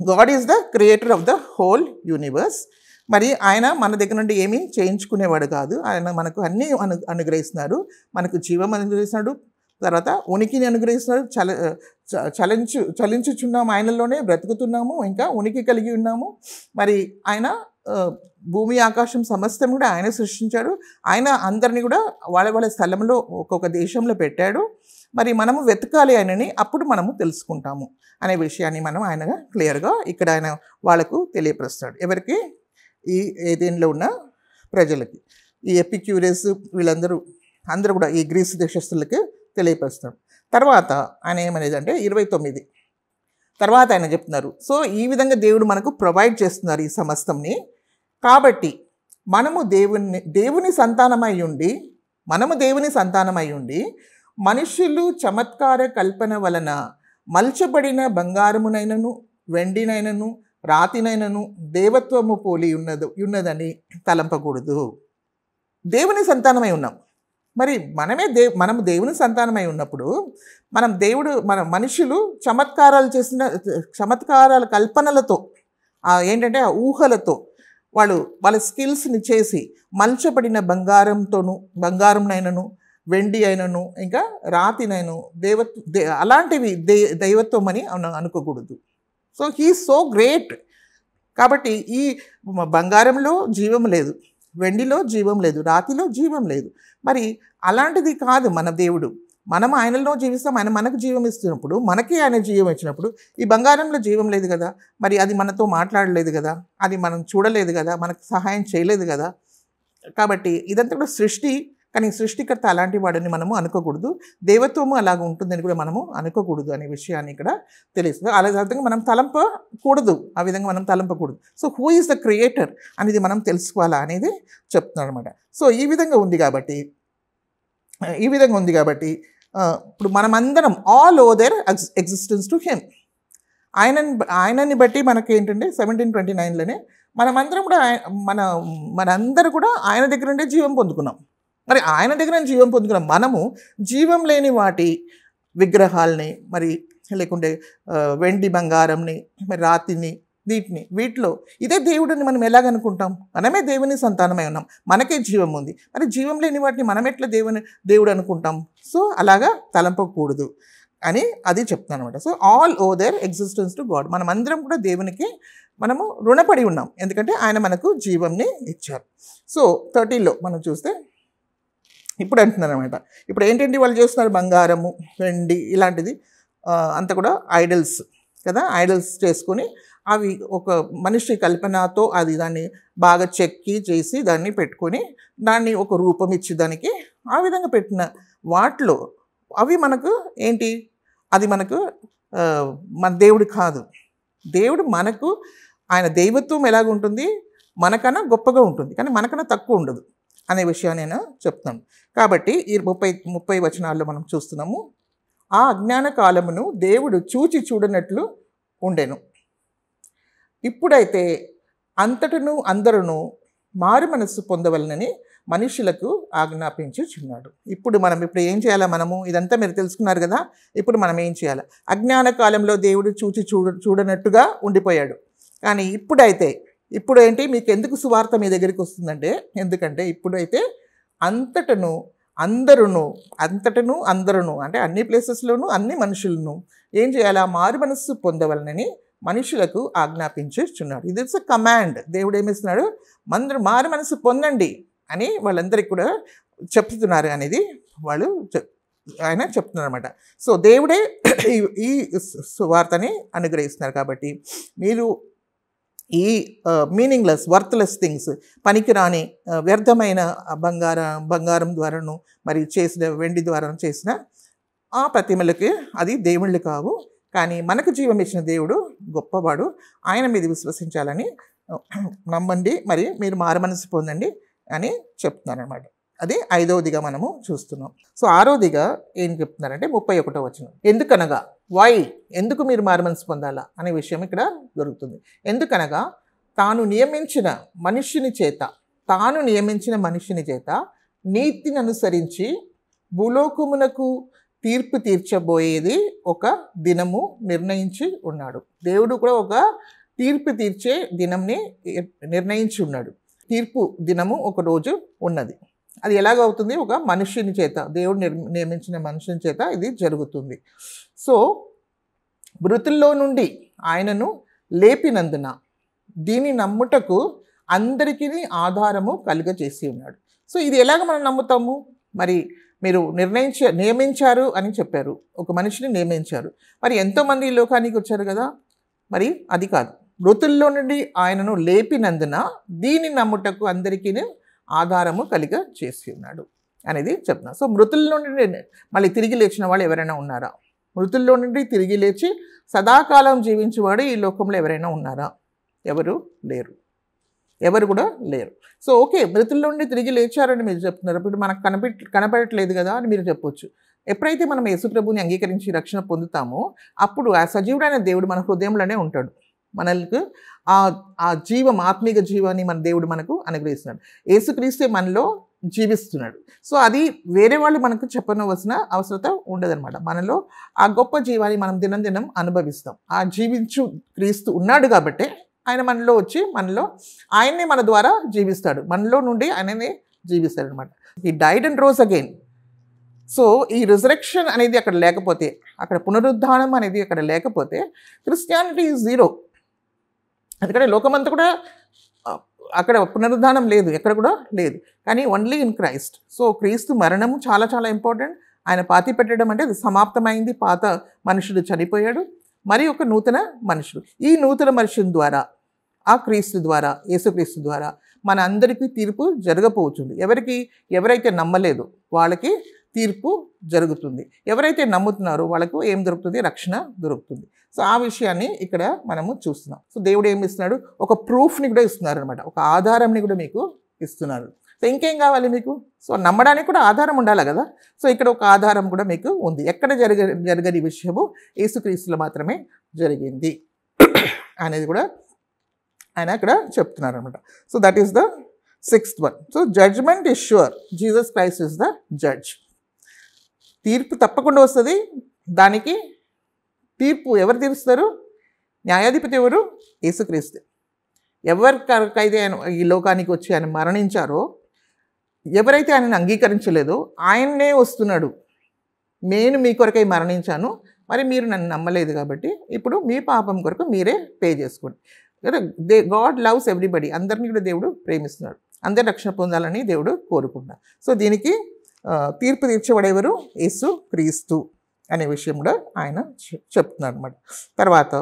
God is the creator of the whole universe. మరి ఆయన మన దగ్గర నుండి ఏమీ చేయించుకునేవాడు కాదు. ఆయన మనకు అన్నీ అనుగ్రహిస్తున్నాడు. మనకు జీవం అనుగ్రహిస్తున్నాడు, తర్వాత ఉనికిని అనుగ్రహిస్తున్నాడు. చలించుచున్నాము, ఆయనలోనే బ్రతుకుతున్నాము, ఇంకా ఉనికి కలిగి ఉన్నాము. మరి ఆయన భూమి ఆకాశం సమస్తం కూడా ఆయన సృష్టించాడు. ఆయన అందరినీ కూడా వాళ్ళ వాళ్ళ స్థలంలో ఒక్కొక్క దేశంలో పెట్టాడు. మరి మనము వెతకాలి ఆయనని, అప్పుడు మనము తెలుసుకుంటాము అనే విషయాన్ని మనం ఆయనగా క్లియర్గా ఇక్కడ ఆయన వాళ్ళకు తెలియపరుస్తాడు. ఎవరికి? ఈ ఏదైనా ఉన్న ప్రజలకి, ఈ ఎపిక్యూరియస్ వీళ్ళందరూ కూడా ఈ గ్రీసు దేశస్తులకి తెలియపరుస్తాడు. తర్వాత ఆయన ఏమనేదంటే 29 తర్వాత ఆయన చెప్తున్నారు, సో ఈ విధంగా దేవుడు మనకు ప్రొవైడ్ చేస్తున్నారు ఈ సమస్తంని. కాబట్టి మనము దేవుని సంతానమై ఉండి మనుషులు చమత్కార కల్పన వలన మల్చబడిన బంగారమునైనను వెండినైనను రాతినైనను దేవత్వము పోలి ఉన్నదని తలంపకూడదు. దేవుని సంతానమై ఉన్నాం. మరి మనము దేవుని సంతానమై ఉన్నప్పుడు మన మనుషులు చమత్కారాల కల్పనలతో ఏంటంటే ఆ ఊహలతో వాళ్ళ స్కిల్స్ని చేసి మల్చబడిన బంగారంనైనను వెండి అయినను ఇంకా రాతినైను అలాంటివి దైవత్వం అని అనుకోకూడదు. So he is so great. కాబట్టి ఈ బంగారంలో జీవం లేదు, వెండిలో జీవం లేదు, రాతిలో జీవం లేదు. మరి అలాంటిది కాదు మన దేవుడు. మనం ఆయనలో జీవిస్తాం, ఆయన మనకు జీవం ఇస్తున్నప్పుడు, మనకి ఆయన జీవం ఇచ్చినప్పుడు ఈ బంగారంలో జీవం లేదు కదా, మరి అది మనతో మాట్లాడలేదు కదా, అది మనం చూడలేదు కదా, మనకు సహాయం చేయలేదు కదా. కాబట్టి ఇదంతా కూడా సృష్టి, కానీ సృష్టికర్త అలాంటి వాడని మనము అనుకోకూడదు, దేవత్వము అలాగ ఉంటుందని కూడా మనము అనుకోకూడదు అనే విషయాన్ని ఇక్కడ తెలుస్తుంది. అలా విధంగా మనం తలంపకూడదు, ఆ విధంగా మనం తలంపకూడదు. So who is the creator అనేది మనం తెలుసుకోవాలా అనేది చెప్తున్నాడు అనమాట. సో ఈ విధంగా ఉంది కాబట్టి ఇప్పుడు మనమందరం all owe their existence to him. ఆయనని బట్టి మనకి ఏంటంటే 1729లోనే మనమందరం కూడా మనందరూ కూడా ఆయన దగ్గర నుండే జీవం పొందుకున్నాం. మరి ఆయన దగ్గర జీవం పొందుకున్నాం. మనము జీవం లేని వాటి విగ్రహాలని, మరి లేకుంటే వెండి బంగారంని, మరి రాతిని, వీటిలో ఇదే దేవుడిని మనం ఎలాగనుకుంటాం? మనమే దేవుని సంతానమై ఉన్నాం, మనకే జీవం ఉంది. మరి జీవం లేని వాటిని మనం ఎట్లా దేవుడు అనుకుంటాం? సో అలాగా తలంపకూడదు అని అది చెప్తాను అనమాట. So all owe their existence to God. మనం అందరం కూడా దేవునికి మనము రుణపడి ఉన్నాం, ఎందుకంటే ఆయన మనకు జీవంని ఇచ్చారు. సో 30లో మనం చూస్తే ఇప్పుడు అంటున్నారు అనమాట. ఇప్పుడు ఏంటంటే వాళ్ళు చేస్తున్నారు బంగారము వెండి ఇలాంటిది అంతా కూడా ఐడల్స్ కదా, ఐడల్స్ చేసుకొని అవి ఒక మనిషి కల్పనతో దాన్ని బాగా చెక్కి చేసి దాన్ని పెట్టుకొని దాన్ని ఒక రూపం ఇచ్చి దానికి ఆ విధంగా పెట్టిన వాటిలో అవి మనకు ఏంటి, అది మనకు మన దేవుడు కాదు. దేవుడు మనకు ఆయన దైవత్వం ఎలాగుంటుంది, మనకన్నా గొప్పగా ఉంటుంది, కానీ మనకన్నా తక్కువ ఉండదు అనే విషయాన్ని నేను చెప్తాను. కాబట్టి ఈ 30 వచనాల్లో మనం చూస్తున్నాము, ఆ అజ్ఞాన కాలమును దేవుడు చూడనట్లు ఉండెను. ఇప్పుడైతే అంతటను అందరూ మారు మనస్సు పొందవలనని మనుషులకు ఆజ్ఞాపించుచున్నాడు. ఇప్పుడు ఏం చేయాలా? మనము ఇదంతా మీరు తెలుసుకున్నారు కదా, ఇప్పుడు మనం ఏం చేయాలి? అజ్ఞాన కాలంలో దేవుడు చూడనట్టుగా ఉండిపోయాడు. కానీ ఇప్పుడు ఏంటి, మీకు ఎందుకు సువార్త మీ దగ్గరికి వస్తుందంటే, ఎందుకంటే ఇప్పుడైతే అంతటను అందరూ అంటే అన్ని ప్లేసెస్లోనూ అన్ని మనుషులను ఏం చేయాలా? మారు మనస్సు పొందవలనని మనుషులకు ఆజ్ఞాపించుచున్నాడు. ఇది ఇట్స్ అ కమాండ్. దేవుడు ఏమిస్తున్నాడు? మారు మనస్సు పొందండి అని వాళ్ళందరికీ కూడా చెప్తున్నారు అనేది ఆయన చెప్తున్నారు అనమాట. సో దేవుడే ఈ సువార్తని అనుగ్రహిస్తున్నారు. కాబట్టి మీరు ఈ మీనింగ్లెస్ వర్త్లెస్ థింగ్స్, పనికిరాని వ్యర్థమైన బంగారం ద్వారాను మరి చేసిన వెండి ద్వారా చేసిన ఆ ప్రతిమలకి అది దేవుళ్ళు కావు, కానీ మనకు జీవం ఇచ్చిన దేవుడు గొప్పవాడు, ఆయన మీద విశ్వసించాలని నమ్మండి, మరి మీరు మారుమనసు పొందండి అని చెప్తున్నారు అనమాట. అది 5వదిగా మనము చూస్తున్నాం. సో 6వదిగా ఏం చెప్తున్నారంటే 31వ వచనం, ఎందుకనగా ఎందుకు మీరు మారుమనసు పొందాలా అనే విషయం ఇక్కడ దొరుకుతుంది. ఎందుకనగా తాను నియమించిన మనుష్యుని చేత నీతిని అనుసరించి భూలోకమునకు తీర్పు తీర్చబోయేది ఒక దినము నిర్ణయించి ఉన్నాడు. దేవుడు కూడా ఒక తీర్పు తీర్చే దినంని నిర్ణయించి ఉన్నాడు. తీర్పు దినము ఒక రోజు ఉన్నది. అది ఎలాగవుతుంది? ఒక మనుష్యుని చేత, దేవుడు నియమించిన మనుషుని చేత ఇది జరుగుతుంది. సో మృతుల్లో నుండి ఆయనను లేపినందున దీని నమ్ముటకు అందరికీ ఆధారము కలుగజేసి ఉన్నాడు. సో ఇది ఎలాగ మనం నమ్ముతాము? మరి మీరు నియమించారు అని చెప్పారు, ఒక మనిషిని నియమించారు. మరి ఎంతోమంది ఈ లోకానికి వచ్చారు కదా, మరి అది కాదు. మృతుల్లో నుండి ఆయనను లేపినందున దీన్ని నమ్ముటకు అందరికీ ఆధారము కలిగ చేసి ఉన్నాడు అనేది చెప్తున్నా. సో మృతుల్లో నుండి మళ్ళీ తిరిగి లేచిన వాళ్ళు ఎవరైనా ఉన్నారా? మృతుల్లో నుండి తిరిగి లేచి సదాకాలం జీవించేవాడు ఈ లోకంలో ఎవరైనా ఉన్నారా? ఎవరు లేరు, ఎవరు కూడా లేరు. సో ఓకే, మృతుల్లో నుండి తిరిగి లేచారని మీరు చెప్తున్నారు, ఇప్పుడు మనకు కనపడట్లేదు కదా అని మీరు చెప్పొచ్చు. ఎప్పుడైతే మనం యేసుప్రభుని అంగీకరించి రక్షణ పొందుతామో అప్పుడు ఆ సజీవుడైన దేవుడు మన హృదయంలోనే ఉంటాడు. మనకు ఆ జీవం, ఆత్మీయ జీవాన్ని మన దేవుడు మనకు అనుగ్రహిస్తున్నాడు. యేసుక్రీస్తే మనలో జీవిస్తున్నాడు. సో అది వేరే వాళ్ళు మనకు చెప్పనవలసిన అవసరత ఉండదన్నమాట. మనలో ఆ గొప్ప జీవాన్ని మనం దినం అనుభవిస్తాం. ఆ జీవించు క్రీస్తు ఉన్నాడు కాబట్టి ఆయన మనలో వచ్చి ఆయన్నే మన ద్వారా జీవిస్తాడు, మనలో నుండి ఆయననే జీవిస్తాడు అనమాట. ఈ died and rose again. So ఈ రిజరెక్షన్ అనేది అక్కడ లేకపోతే, అక్కడ పునరుద్ధానం అనేది అక్కడ లేకపోతే క్రిస్టియానిటీ ఈజ్ జీరో. ఎందుకంటే లోకమంతా కూడా అక్కడ పునరుద్ధానం లేదు, ఎక్కడ కూడా లేదు, కానీ ఓన్లీ ఇన్ క్రైస్ట్. సో క్రీస్తు మరణము చాలా చాలా ఇంపార్టెంట్. ఆయన పాతి పెట్టడం అంటే అది సమాప్తమైంది. పాత మనుషుడు చనిపోయాడు, మరి ఒక నూతన మనుషుడు. ఈ నూతన మనుషుని ద్వారా, ఆ క్రీస్తు ద్వారా, యేసుక్రీస్తు ద్వారా మన అందరికీ తీర్పు జరగపోతుంది. ఎవరైతే నమ్మలేదు వాళ్ళకి తీర్పు జరుగుతుంది. ఎవరైతే నమ్ముతున్నారో వాళ్ళకు ఏం దొరుకుతుంది? రక్షణ దొరుకుతుంది. సో ఆ విషయాన్ని ఇక్కడ మనము చూస్తున్నాం. సో దేవుడు ఏమి ఇస్తున్నాడు? ఒక ప్రూఫ్ని కూడా ఇస్తున్నారు అనమాట, ఒక ఆధారంని కూడా మీకు ఇస్తున్నారు. సో ఇంకేం కావాలి మీకు? సో నమ్మడానికి కూడా ఆధారం ఉండాలి కదా. సో ఇక్కడ ఒక ఆధారం కూడా మీకు ఉంది. ఎక్కడ జరగని విషయము యేసుక్రీస్తులో మాత్రమే జరిగింది అనేది కూడా ఆయన ఇక్కడ చెప్తున్నారు అనమాట. So that is the 6th one. So judgement is sure, Jesus Christ is the judge. తీర్పు తప్పకుండా వస్తుంది. దానికి తీర్పు ఎవరు తీరుస్తారు? న్యాయాధిపతి ఎవరు? యేసుక్రీస్తు. ఎవరికైతే ఆయన ఈ లోకానికి వచ్చి ఆయన మరణించారో, ఎవరైతే ఆయనను అంగీకరించలేదో ఆయన్నే వస్తున్నాడు. నేను మీ కొరకై మరణించాను, మరి మీరు నన్ను నమ్మలేదు కాబట్టి ఇప్పుడు మీ పాపం కొరకు మీరే పే చేసుకోండి. God loves everybody. అందరినీ కూడా దేవుడు ప్రేమిస్తున్నాడు, అందరి రక్షణ పొందాలని దేవుడు కోరుకుంటున్నాడు. సో దీనికి తీర్పు తీర్చేవాడెవరు? యేసు క్రీస్తు అనే విషయం కూడా ఆయన చెప్తున్నారు అనమాట. తర్వాత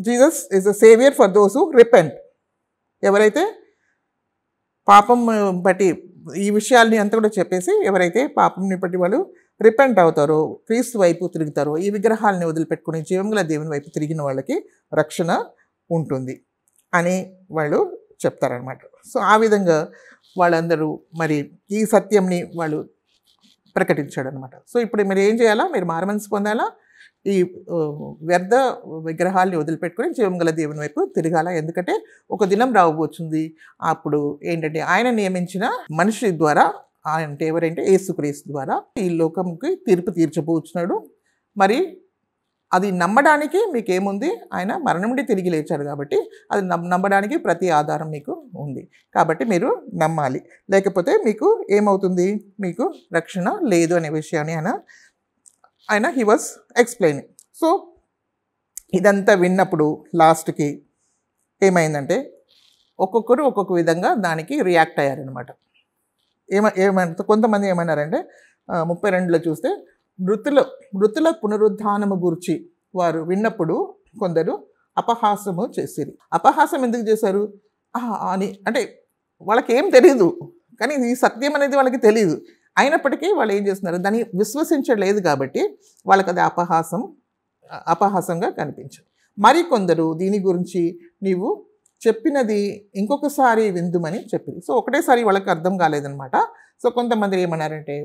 Jesus is the saviour for those who repent. ఎవరైతే పాపం బట్టి ఈ విషయాల్ని అంతా కూడా చెప్పేసి, ఎవరైతే పాపంని బట్టి వాళ్ళు రిపెంట్ అవుతారో, క్రీస్తు వైపు తిరుగుతారో, ఈ విగ్రహాలని వదిలిపెట్టుకుని జీవంగల దేవుని వైపు తిరిగిన వాళ్ళకి రక్షణ ఉంటుంది అని వాళ్ళు చెప్తారనమాట. సో ఆ విధంగా వాళ్ళందరూ మరి ఈ సత్యంని వాళ్ళు ప్రకటించాడు అనమాట. సో ఇప్పుడు మీరు ఏం చేయాలా? మీరు మారుమనసు పొందాలా, ఈ వ్యర్థ విగ్రహాల్ని వదిలిపెట్టుకొని జీవంగల దేవుని వైపు తిరగాల. ఎందుకంటే ఒక దినం రాబోతుంది, అప్పుడు ఏంటంటే ఆయన నియమించిన మనిషి ద్వారా, అంటే ఎవరంటే యేసుక్రీస్తు ద్వారా ఈ లోకంకి తీర్పు తీర్చబోతున్నాడు. మరి అది నమ్మడానికి మీకేముంది? ఆయన మరణం నుండి తిరిగి లేచారు కాబట్టి అది నమ్మడానికి ప్రతి ఆధారం మీకు ఉంది. కాబట్టి మీరు నమ్మాలి, లేకపోతే మీకు ఏమవుతుంది? మీకు రక్షణ లేదు అనే విషయాన్ని ఆయన హీ వాజ్ ఎక్స్ప్లెయినింగ్. సో ఇదంతా విన్నప్పుడు లాస్ట్కి ఏమైందంటే ఒక్కొక్కరు ఒక్కొక్క విధంగా దానికి రియాక్ట్ అయ్యారనమాట. కొంతమంది ఏమన్నారంటే 32లో చూస్తే మృతుల పునరుద్ధానము గురించి వారు విన్నప్పుడు కొందరు అపహాసము చేసిరి. అపహాసం ఎందుకు చేశారు అని అంటే వాళ్ళకి ఏం తెలియదు, కానీ ఈ సత్యం అనేది వాళ్ళకి తెలియదు. అయినప్పటికీ వాళ్ళు ఏం చేస్తున్నారు? దాన్ని విశ్వసించలేదు కాబట్టి వాళ్ళకి అది అపహాసంగా కనిపించింది. మరి కొందరు దీని గురించి నీవు చెప్పినది ఇంకొకసారి విందుమని చెప్పింది. సో ఒకటేసారి వాళ్ళకి అర్థం కాలేదనమాట. సో కొంతమంది ఏమన్నారంటే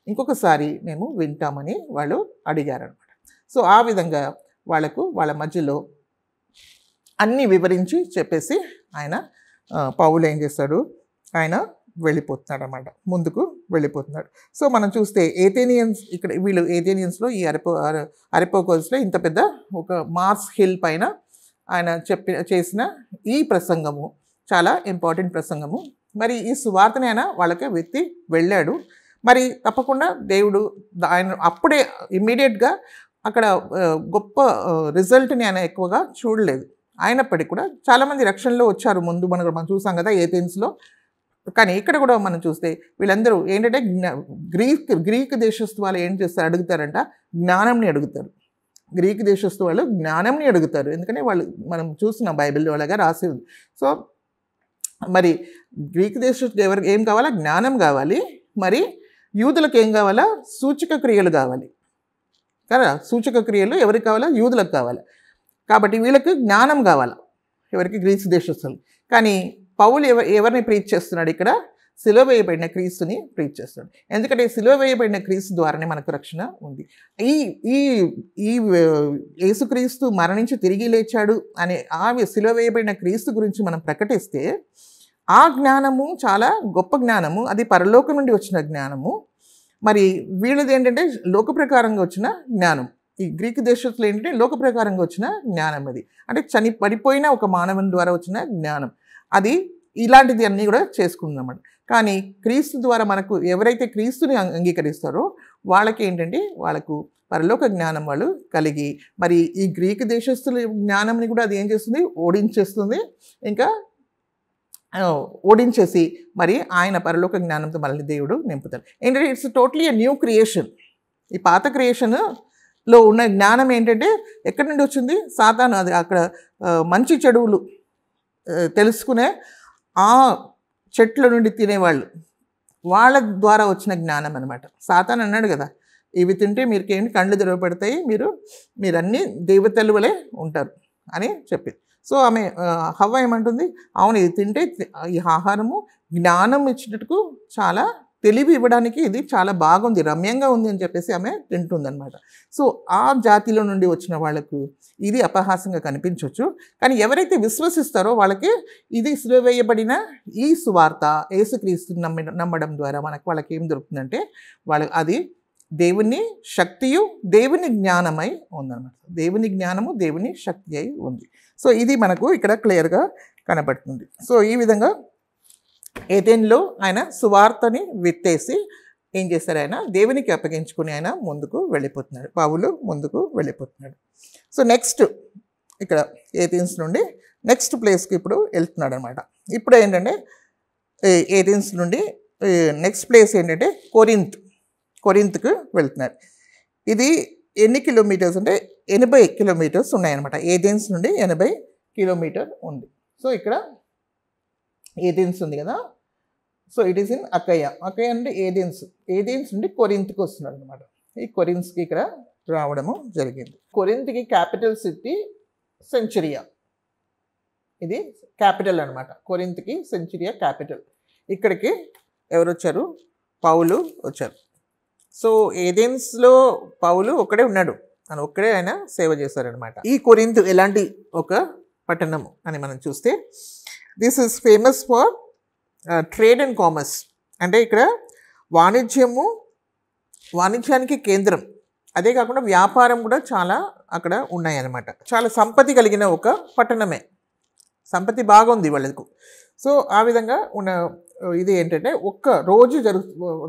ఇంకొకసారి మేము వింటామని వాళ్ళు అడిగారనమాట. సో ఆ విధంగా వాళ్ళ మధ్యలో అన్నీ వివరించి చెప్పేసి పౌలు ఏం చేస్తాడు? ఆయన వెళ్ళిపోతున్నాడు అన్నమాట, ముందుకు వెళ్ళిపోతున్నాడు. సో మనం చూస్తే ఏథేనియన్స్, ఇక్కడ వీళ్ళు ఏథేనియన్స్లో ఈ అరిపోకోస్లో ఇంత పెద్ద ఒక మార్స్ హిల్ పైన ఆయన చేసిన ఈ ప్రసంగము చాలా ఇంపార్టెంట్ ప్రసంగము. మరి ఈ సువార్తని ఆయన వాళ్ళకి వెత్తి వెళ్ళాడు. మరి తప్పకుండా దేవుడు ఆయన ఇమ్మీడియట్గా అక్కడ గొప్ప రిజల్ట్ని ఆయన ఎక్కువగా చూడలేదు. అయినప్పటికీ కూడా చాలామంది రక్షణలో వచ్చారు ముందు మనం చూసాం కదా ఏథెన్స్లో. కానీ ఇక్కడ కూడా మనం చూస్తే వీళ్ళందరూ ఏంటంటే గ్రీక్ దేశస్తు వాళ్ళు ఏం చేస్తారు అడుగుతారంట, జ్ఞానంని అడుగుతారు. గ్రీక్ దేశస్తు వాళ్ళు జ్ఞానంని అడుగుతారు. ఎందుకంటే వాళ్ళు మనం చూస్తున్నాం బైబిల్ అలాగా రాసి ఉంది. సో మరి గ్రీక్ దేశస్తు ఎవరికి ఏం కావాలా? జ్ఞానం కావాలి. మరి యూదులకు ఏం కావాలా? సూచక క్రియలు కావాలి కదా. సూచక క్రియలు ఎవరికి కావాలా? యూదులకు కావాలి. కాబట్టి వీళ్ళకి జ్ఞానం కావాలి, ఎవరికి? గ్రీక్ దేశస్తులు. కానీ పౌలు ఎవరిని ప్రీచ్ చేస్తున్నాడు ఇక్కడ? సిలువ వేయబడిన క్రీస్తుని ప్రీచ్ చేస్తున్నాడు. ఎందుకంటే సిలువ వేయబడిన క్రీస్తు ద్వారానే మనకు రక్షణ ఉంది. ఈ ఈ ఈ యేసుక్రీస్తు మరణించి తిరిగి లేచాడు అనే ఆ సిలువ వేయబడిన క్రీస్తు గురించి మనం ప్రకటిస్తే ఆ జ్ఞానము చాలా గొప్ప జ్ఞానము, అది పరలోకం నుండి వచ్చిన జ్ఞానము. మరి వీళ్ళది ఏంటంటే లోక ప్రకారంగా వచ్చిన జ్ఞానం. ఈ గ్రీక్ దేశస్తులు ఏంటంటే లోక ప్రకారంగా వచ్చిన జ్ఞానం. అది అంటే పడిపోయిన ఒక మానవుని ద్వారా వచ్చిన జ్ఞానం. అది ఇలాంటిది అన్నీ కూడా చేసుకుందన్నమాట. కానీ క్రీస్తు ద్వారా మనకు ఎవరైతే క్రీస్తుని అంగీకరిస్తారో వాళ్ళకి ఏంటంటే వాళ్ళకు పరలోక జ్ఞానం వాళ్ళు కలిగి, మరి ఈ గ్రీక్ దేశస్తుల జ్ఞానంని కూడా అది ఏం చేస్తుంది? ఓడించేస్తుంది. ఇంకా ఓడించేసి మరి ఆయన పరలోక జ్ఞానంతో మళ్ళీ దేవుడు నింపుతాడు. ఏంటంటే it's totally a new creation. ఈ పాత క్రియేషన్లో ఉన్న జ్ఞానం ఏంటంటే ఎక్కడి నుండి వచ్చింది? సాతాను. అది అక్కడ మంచి చెడువులు తెలుసుకునే ఆ చెట్ల నుండి తినేవాళ్ళు, వాళ్ళ ద్వారా వచ్చిన జ్ఞానం అనమాట. సాతాను అన్నాడు కదా, ఇవి తింటే మీరుకేంటి కళ్ళు తెరవబడతాయి, మీరన్నీ దేవతలు వలె ఉంటారు అని చెప్పింది. సో ఆమె హవ్వ ఏమంటుంది? అవును, ఇది తింటే ఈ ఆహారము జ్ఞానం ఇచ్చినట్టుకు చాలా తెలివి ఇవ్వడానికి ఇది చాలా బాగుంది, రమ్యంగా ఉంది అని చెప్పేసి ఆమె తింటుందన్నమాట. సో ఆ జాతిలో నుండి వచ్చిన వాళ్ళకు ఇది అపహాసంగా కనిపించవచ్చు. కానీ ఎవరైతే విశ్వసిస్తారో వాళ్ళకి ఇది సిలువ వేయబడిన ఈ సువార్త యేసుక్రీస్తుని నమ్మడం ద్వారా వాళ్ళకి ఏం దొరుకుతుందంటే అది దేవుని శక్తియు దేవుని జ్ఞానమై ఉందన్నమాట. దేవుని జ్ఞానము దేవుని శక్తి అయి ఉంది. సో ఇది మనకు ఇక్కడ క్లియర్గా కనబడుతుంది. సో ఈ విధంగా ఏథెన్లో ఆయన సువార్తని విత్తేసి ఏం చేశారు? ఆయన దేవునికి అప్పగించుకుని ఆయన ముందుకు వెళ్ళిపోతున్నాడు. పౌలు ముందుకు వెళ్ళిపోతున్నాడు. సో నెక్స్ట్ ఇక్కడ ఏథెన్స్ నుండి నెక్స్ట్ ప్లేస్కి ఇప్పుడు వెళ్తున్నాడు అనమాట. ఇప్పుడు ఏంటంటే ఏథెన్స్ నుండి నెక్స్ట్ ప్లేస్ ఏంటంటే కొరింత్కు వెళ్తున్నారు. ఇది ఎన్ని కిలోమీటర్స్ అంటే 80 కిలోమీటర్స్ ఉన్నాయన్నమాట. ఏథెన్స్ నుండి 80 కిలోమీటర్ ఉంది. సో ఇక్కడ ఏథెన్స్ ఉంది కదా. సో ఇట్ ఈస్ ఇన్ అకయ్య అంటే ఏథెన్స్ నుండి కొరింత్కి వస్తున్నాడు అనమాట. ఈ కొరింత్కి ఇక్కడ రావడము జరిగింది. కొరింత్కి క్యాపిటల్ సిటీ సెంచరియా, ఇది క్యాపిటల్ అనమాట. కొరింత్కి సెంచరియా క్యాపిటల్. ఇక్కడికి ఎవరు వచ్చారు? పౌలు వచ్చారు. సో ఏథెన్స్లో పౌలు ఒక్కడే ఉన్నాడు, ఒక్కడే ఆయన సేవ చేశారనమాట. ఈ కొరింథు ఎలాంటి ఒక పట్టణం అని మనం చూస్తే, this is famous for trade and commerce. అంటే ఇక్కడ వాణిజ్యానికి కేంద్రం, అదే కాకుండా వ్యాపారం కూడా చాలా అక్కడ ఉన్నాయన్నమాట. చాలా సంపత్తి కలిగిన ఒక పట్టణమే, సంపత్తి బాగుంది వాళ్ళకు. సో ఆ విధంగా ఉన్న ఇది ఏంటంటే ఒక్క రోజు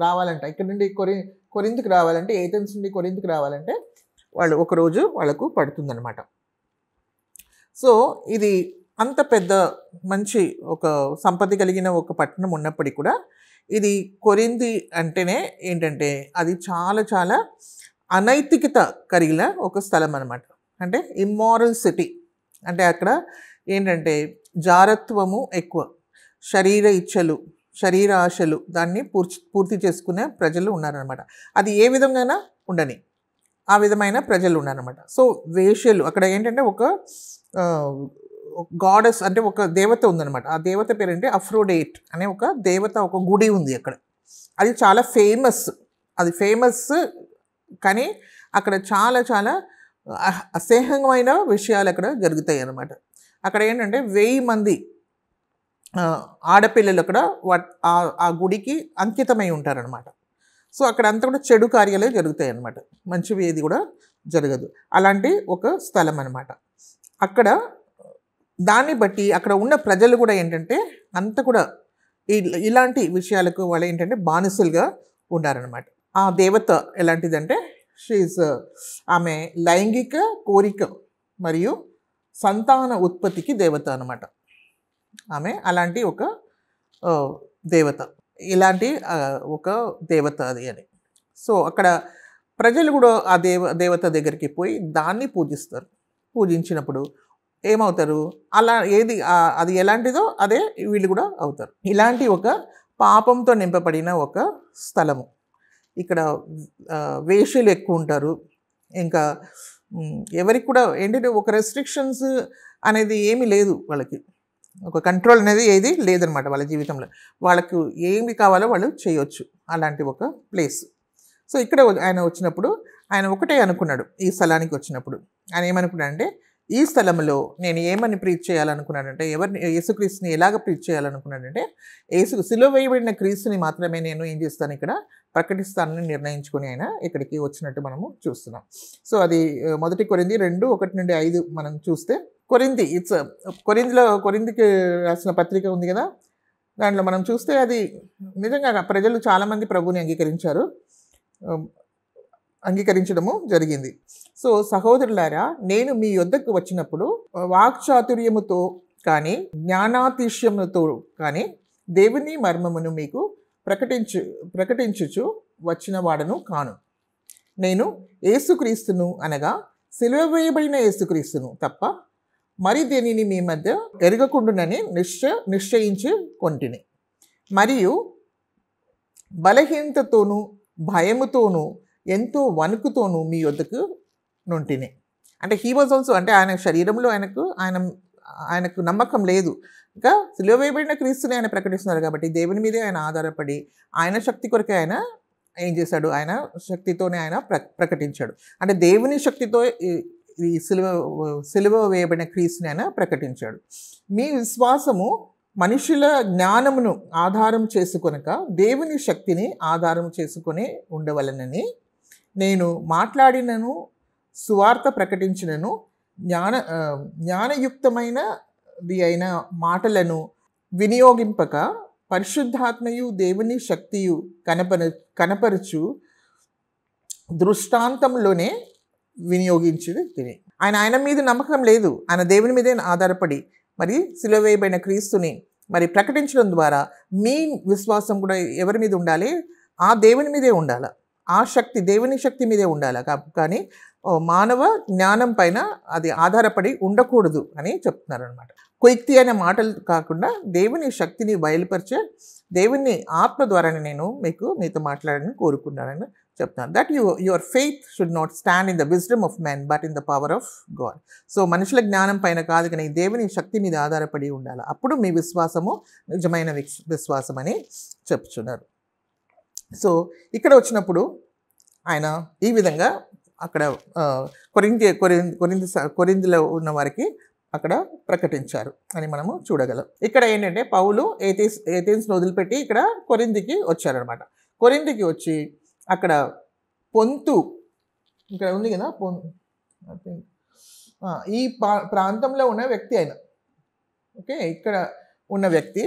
రావాలంటే ఇక్కడ నుండి కొరింథుకి రావాలంటే, ఏథెన్స్ నుండి కొరింథుకి రావాలంటే వాళ్ళు ఒక రోజు వాళ్ళకు పడుతుందన్నమాట. సో ఇది అంత పెద్ద మంచి ఒక సంపత్తి కలిగిన ఒక పట్టణం ఉన్నప్పటికీ కూడా ఇది కొరింథీ అంటేనే ఏంటంటే అది చాలా చాలా అనైతికత కలిగిన ఒక స్థలం అనమాట. అంటే ఇమ్మారల్ సిటీ. అంటే అక్కడ ఏంటంటే జారత్వము ఎక్కువ, శరీర ఇచ్ఛలు, శరీర ఆశలు దాన్ని పూర్తి చేసుకునే ప్రజలు ఉన్నారనమాట. అది ఏ విధంగా ఉండని ఆ విధమైన ప్రజలు ఉన్నారనమాట. సో వేశ్యలు అక్కడ ఏంటంటే ఒక గాడెస్ అంటే ఒక దేవత ఉందన్నమాట. ఆ దేవత పేరంటే అఫ్రోడేట్ అనే ఒక దేవత, ఒక గుడి ఉంది అక్కడ. అది చాలా ఫేమస్. అది ఫేమస్ కానీ అక్కడ చాలా చాలా అసహ్యమైన విషయాలు అక్కడ జరుగుతాయి అన్నమాట. అక్కడ ఏంటంటే 1000 మంది ఆడపిల్లలు అక్కడ ఆ గుడికి అంకితమై ఉంటారనమాట. సో అక్కడ అంతా కూడా చెడు కార్యాలే జరుగుతాయి అన్నమాట, మంచివి ఏది కూడా జరగదు. అలాంటి ఒక స్థలం అనమాట. అక్కడ దాన్ని బట్టి అక్కడ ఉన్న ప్రజలు కూడా ఏంటంటే అంత కూడా ఇలాంటి విషయాలకు వాళ్ళు ఏంటంటే బానిసలుగా ఉన్నారనమాట. ఆ దేవత ఎలాంటిదంటే ఆమె లైంగిక కోరిక మరియు సంతాన ఉత్పత్తికి దేవత అనమాట. ఆమె అలాంటి ఒక దేవత, ఇలాంటి ఒక దేవత అది అని. సో అక్కడ ప్రజలు కూడా ఆ దేవత దగ్గరికి పోయి దాన్ని పూజిస్తారు. పూజించినప్పుడు ఏమవుతారు, అలా ఏది అది ఎలాంటిదో అదే వీళ్ళు కూడా అవుతారు. ఇలాంటి ఒక పాపంతో నింపబడిన ఒక స్థలము. ఇక్కడ వేశ్యలు ఎక్కువ ఉంటారు. ఇంకా ఎవరికి కూడా ఏంటంటే ఒక రెస్ట్రిక్షన్స్ అనేది ఏమీ లేదు వాళ్ళకి, ఒక కంట్రోల్ అనేది ఏది లేదనమాట వాళ్ళ జీవితంలో. వాళ్ళకు ఏమి కావాలో వాళ్ళు చేయొచ్చు, అలాంటి ఒక ప్లేస్. సో ఇక్కడ ఆయన వచ్చినప్పుడు ఆయన ఒకటే అనుకున్నాడు. ఈ స్థలానికి వచ్చినప్పుడు ఆయన ఏమనుకున్నాడంటే, ఈ స్థలంలో నేను ఏమని ప్రీచ్ చేయాలనుకున్నానంటే, యేసుక్రీస్తుని ఎలాగ ప్రీచ్ చేయాలనుకున్నానంటే, సిలువ వేయబడిన క్రీస్తుని మాత్రమే నేను ఏం చేస్తాను, ఇక్కడ ప్రకటిస్తానని నిర్ణయించుకొని ఆయన ఇక్కడికి వచ్చినట్టు మనము చూస్తున్నాం. సో అది 1 కొరింథీ 2:1-5 మనం చూస్తే, కొరింథీకి రాసిన పత్రిక ఉంది కదా, దాంట్లో మనం చూస్తే అది నిజంగా ప్రజలు చాలామంది ప్రభుని అంగీకరించడము జరిగింది. సో సహోదరులారా, నేను మీ యొద్దకు వచ్చినప్పుడు వాక్చాతుర్యముతో కానీ జ్ఞానాతిశయముతో కానీ దేవుని మర్మమును మీకు ప్రకటించుచు వచ్చిన వాడను కాను. నేను యేసుక్రీస్తును అనగా సిలువ వేయబడిన యేసుక్రీస్తును తప్ప మరి దేనిని మీ మధ్య ఎరగకుండునని నిశ్చయించి కొంటిని. మరియు బలహీనతతోనూ భయముతోనూ ఎంతో వణుకుతోనూ మీ యొద్దకు నుంటిని. అంటే హీ వాజ్ ఆల్సో, అంటే ఆయన శరీరంలో ఆయనకు నమ్మకం లేదు, ఇంకా సిలువ వేయబడిన క్రీస్తుని ఆయన ప్రకటిస్తున్నారు కాబట్టి దేవుని మీదే ఆయన ఆధారపడి ఆయన శక్తి కొరకే ఆయన ఏం చేశాడు, ఆయన శక్తితోనే ఆయన ప్రకటించాడు. అంటే దేవుని శక్తితో ఈ సిలువ వేయబడిన క్రీస్తుని ఆయన ప్రకటించాడు. మీ విశ్వాసము మనుషుల జ్ఞానమును ఆధారం చేసుకొనక దేవుని శక్తిని ఆధారం చేసుకొని ఉండవలనని నేను మాట్లాడినను సువార్త ప్రకటించినను జ్ఞానయుక్తమైనది అయిన మాటలను వినియోగింపక పరిశుద్ధాత్మయు దేవుని శక్తియు కనపరచు దృష్టాంతంలోనే వినియోగించి తిని. ఆయన మీద నమ్మకం లేదు, ఆయన దేవుని మీదే ఆధారపడి మరి సిలువ వేయబడిన క్రీస్తుని మరి ప్రకటించడం ద్వారా మీ విశ్వాసం కూడా ఎవరి మీద ఉండాలి, ఆ దేవుని మీదే ఉండాలి, ఆ శక్తి దేవుని శక్తి మీదే ఉండాలి. కానీ మానవ జ్ఞానం పైన అది ఆధారపడి ఉండకూడదు అని చెప్తున్నారు అనమాట. కొయ్యి అనే మాటలు కాకుండా దేవుని శక్తిని బయలుపరిచే దేవుని ఆత్మ ద్వారానే నేను మీతో మాట్లాడాలని కోరుకున్నానని చెప్తున్నాను. That your faith should not stand in the wisdom of men but in the power of God. So మనుషుల జ్ఞానం పైన కాదు కానీ దేవుని శక్తి మీద ఆధారపడి ఉండాలి, అప్పుడు మీ విశ్వాసము నిజమైన విశ్వాసం అని చెప్తున్నారు. సో ఇక్కడ వచ్చినప్పుడు ఆయన ఈ విధంగా అక్కడ కొరింథీలో ఉన్న వారికి అక్కడ ప్రకటించారు అని మనము చూడగలం. ఇక్కడ ఏంటంటే పౌలు ఏథెన్స్ను వదిలిపెట్టి ఇక్కడ కొరింథీకి వచ్చారనమాట. కొరింథీకి వచ్చి అక్కడ పొంతు ఇక్కడ ఉంది కదా, ఈ ప్రాంతంలో ఉన్న వ్యక్తి ఆయన, ఓకే, ఇక్కడ ఉన్న వ్యక్తి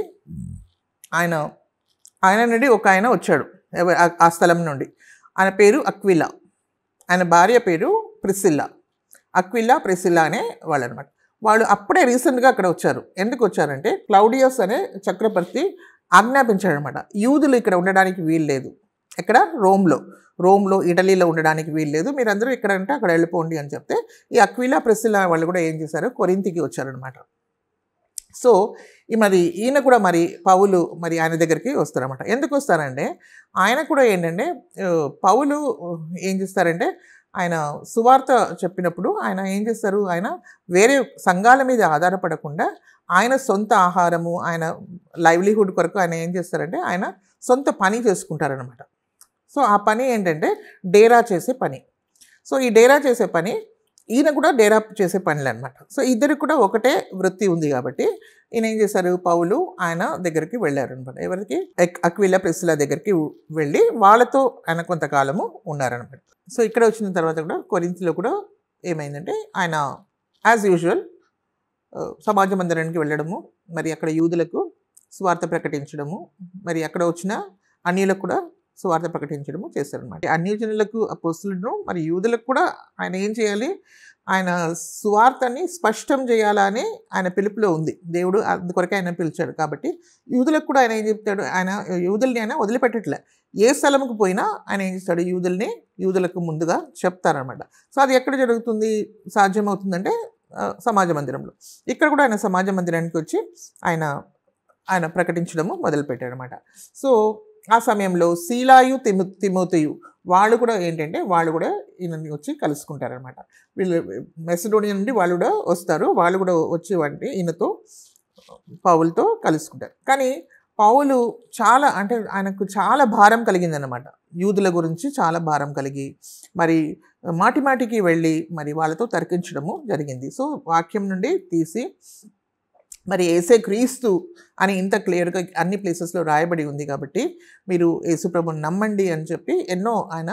ఆయన నుండి ఒక ఆయన వచ్చాడు ఆ స్థలం నుండి. ఆయన పేరు అక్విలా, ఆయన భార్య పేరు ప్రిసిల్లా. ప్రిసిల్లా అనే వాళ్ళు అనమాట. వాళ్ళు అప్పుడే రీసెంట్గా అక్కడ వచ్చారు. ఎందుకు వచ్చారంటే క్లౌడియస్ అనే చక్రవర్తి ఆజ్ఞాపించాడనమాట, యూదులు ఇక్కడ ఉండడానికి వీలు లేదు, ఇక్కడ రోమ్లో ఇటలీలో ఉండడానికి వీలు లేదు, మీరందరూ ఇక్కడ అంటే అక్కడ వెళ్ళిపోండి అని చెప్తే ఈ అక్విలా ప్రిసిల్లా వాళ్ళు కూడా ఏం చేశారు, కొరింథీకి వచ్చారనమాట. సో మరి ఈయన కూడా మరి పౌలు మరి ఆయన దగ్గరికి వస్తారన్నమాట. ఎందుకు వస్తారంటే ఆయన కూడా ఏంటంటే పౌలు ఏం చేస్తారంటే ఆయన సువార్త చెప్పినప్పుడు ఆయన ఏం చేస్తారు, ఆయన వేరే సంఘాల మీద ఆధారపడకుండా ఆయన సొంత ఆహారము, ఆయన లైవ్లీహుడ్ కొరకు ఆయన ఏం చేస్తారంటే ఆయన సొంత పని చేసుకుంటారనమాట. సో ఆ పని ఏంటంటే డేరా చేసే పని. సో ఈ డేరా చేసే పని ఈయన కూడా డేరా చేసే పనులు అనమాట. సో ఇద్దరికి కూడా ఒకటే వృత్తి ఉంది కాబట్టి ఈయన ఏం చేశారు, పౌలు ఆయన దగ్గరికి వెళ్ళారు అనమాట. ఎవరికి, అక్విలా ప్రిసిల్లా దగ్గరికి వెళ్ళి వాళ్ళతో ఆయన కొంతకాలము ఉన్నారనమాట. సో ఇక్కడ వచ్చిన తర్వాత కూడా కొరింథీలో కూడా ఏమైందంటే ఆయన యాజ్ యూజువల్ సమాజ మందిరానికి వెళ్ళడము, మరి అక్కడ యూదులకు స్వార్థ ప్రకటించడము, మరి అక్కడ వచ్చిన అన్యులకు కూడా సువార్త ప్రకటించడము చేశారనమాట. అన్యజనులకు అపోస్తులను మరి యూదులకు కూడా ఆయన ఏం చేయాలి, ఆయన సువార్తని స్పష్టం చేయాలని ఆయన పిలుపులో ఉంది. దేవుడు అందుకొరకే ఆయన పిలిచాడు. కాబట్టి యూదులకు కూడా ఆయన ఏం చెప్తాడు, ఆయన యూదుల్ని ఆయన వదిలిపెట్టట్లే. ఏ స్థలంకు పోయినా ఆయన ఏం చేస్తాడు, యూదులకు ముందుగా చెప్తారనమాట. సో అది ఎక్కడ జరుగుతుంది, సాధ్యమవుతుందంటే సమాజ మందిరంలో. ఇక్కడ కూడా ఆయన సమాజ మందిరానికి వచ్చి ఆయన ప్రకటించడము మొదలుపెట్టాడనమాట. సో ఆ సమయంలో శీలాయు తిమోతియు వాళ్ళు కూడా ఏంటంటే వాళ్ళు కూడా ఈయనని వచ్చి కలుసుకుంటారనమాట. వీళ్ళు మెసిడోనియా నుండి వాళ్ళు కూడా వస్తారు. వాళ్ళు కూడా వచ్చి ఈయనతో పౌలుతో కలుసుకుంటారు. కానీ పౌలు చాలా అంటే ఆయనకు చాలా భారం కలిగిందనమాట. యూదుల గురించి చాలా భారం కలిగి మరి మాటిమాటికి వెళ్ళి మరి వాళ్ళతో తర్కించడము జరిగింది. సో వాక్యం నుండి తీసి మరి యేసే క్రీస్తు అని ఇంత క్లియర్గా అన్ని ప్లేసెస్లో రాయబడి ఉంది కాబట్టి మీరు యేసుప్రభుని నమ్మండి అని చెప్పి ఎన్నో ఆయన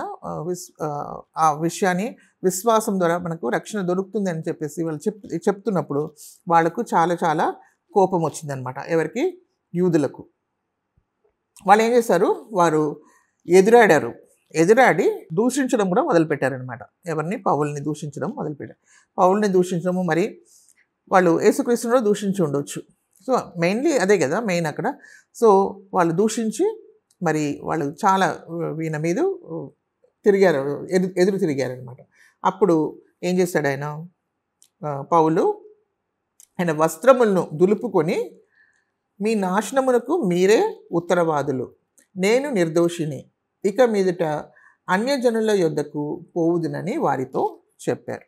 ఆ విషయాన్ని విశ్వాసం ద్వారా మనకు రక్షణ దొరుకుతుంది అని చెప్పేసి వాళ్ళు చెప్తున్నప్పుడు వాళ్ళకు చాలా చాలా కోపం వచ్చిందనమాట. ఎవరికి, యూదులకు. వాళ్ళు ఏం చేశారు, వారు ఎదురాడి దూషించడం కూడా మొదలుపెట్టారనమాట. ఎవరిని, పౌల్ని దూషించడం మొదలుపెట్టారు. పౌల్ని దూషించడము మరి వాళ్ళు యేసుక్రీస్తును దూషించి ఉండొచ్చు. సో మెయిన్లీ అదే కదా మెయిన్ అక్కడ. సో వాళ్ళు దూషించి మరి వాళ్ళు చాలా ఈయన మీద ఎదురు తిరిగారనమాట. అప్పుడు ఏం చేశాడు ఆయన, పౌలు ఆయన వస్త్రములను దులుపుకొని, మీ నాశనమునకు మీరే ఉత్తరవాదులు, నేను నిర్దోషిని, ఇక మీదట అన్యజనుల యొద్దకు పోవుదునని వారితో చెప్పారు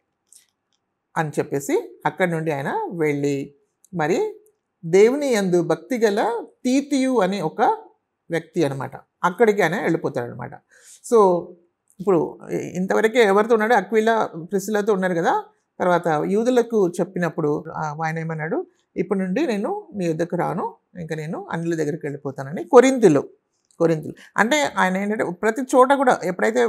అని చెప్పేసి అక్కడి నుండి ఆయన వెళ్ళి మరి దేవుని యందు భక్తి గల తీతియు అనే ఒక వ్యక్తి అనమాట, అక్కడికి ఆయన వెళ్ళిపోతాడనమాట. సో ఇప్పుడు ఇంతవరకే ఎవరితో ఉన్నాడు, అక్విలా ప్రిస్కిల్లాతో ఉన్నారు కదా. తర్వాత యూదులకు చెప్పినప్పుడు ఆయన ఏమన్నాడు, ఇప్పటి నుండి నేను మీ యొద్దకు రాను, ఇంకా నేను అన్యుల దగ్గరికి వెళ్ళిపోతానని. కొరింథీలు అంటే ఆయన ఏంటంటే ప్రతి చోట కూడా ఎప్పుడైతే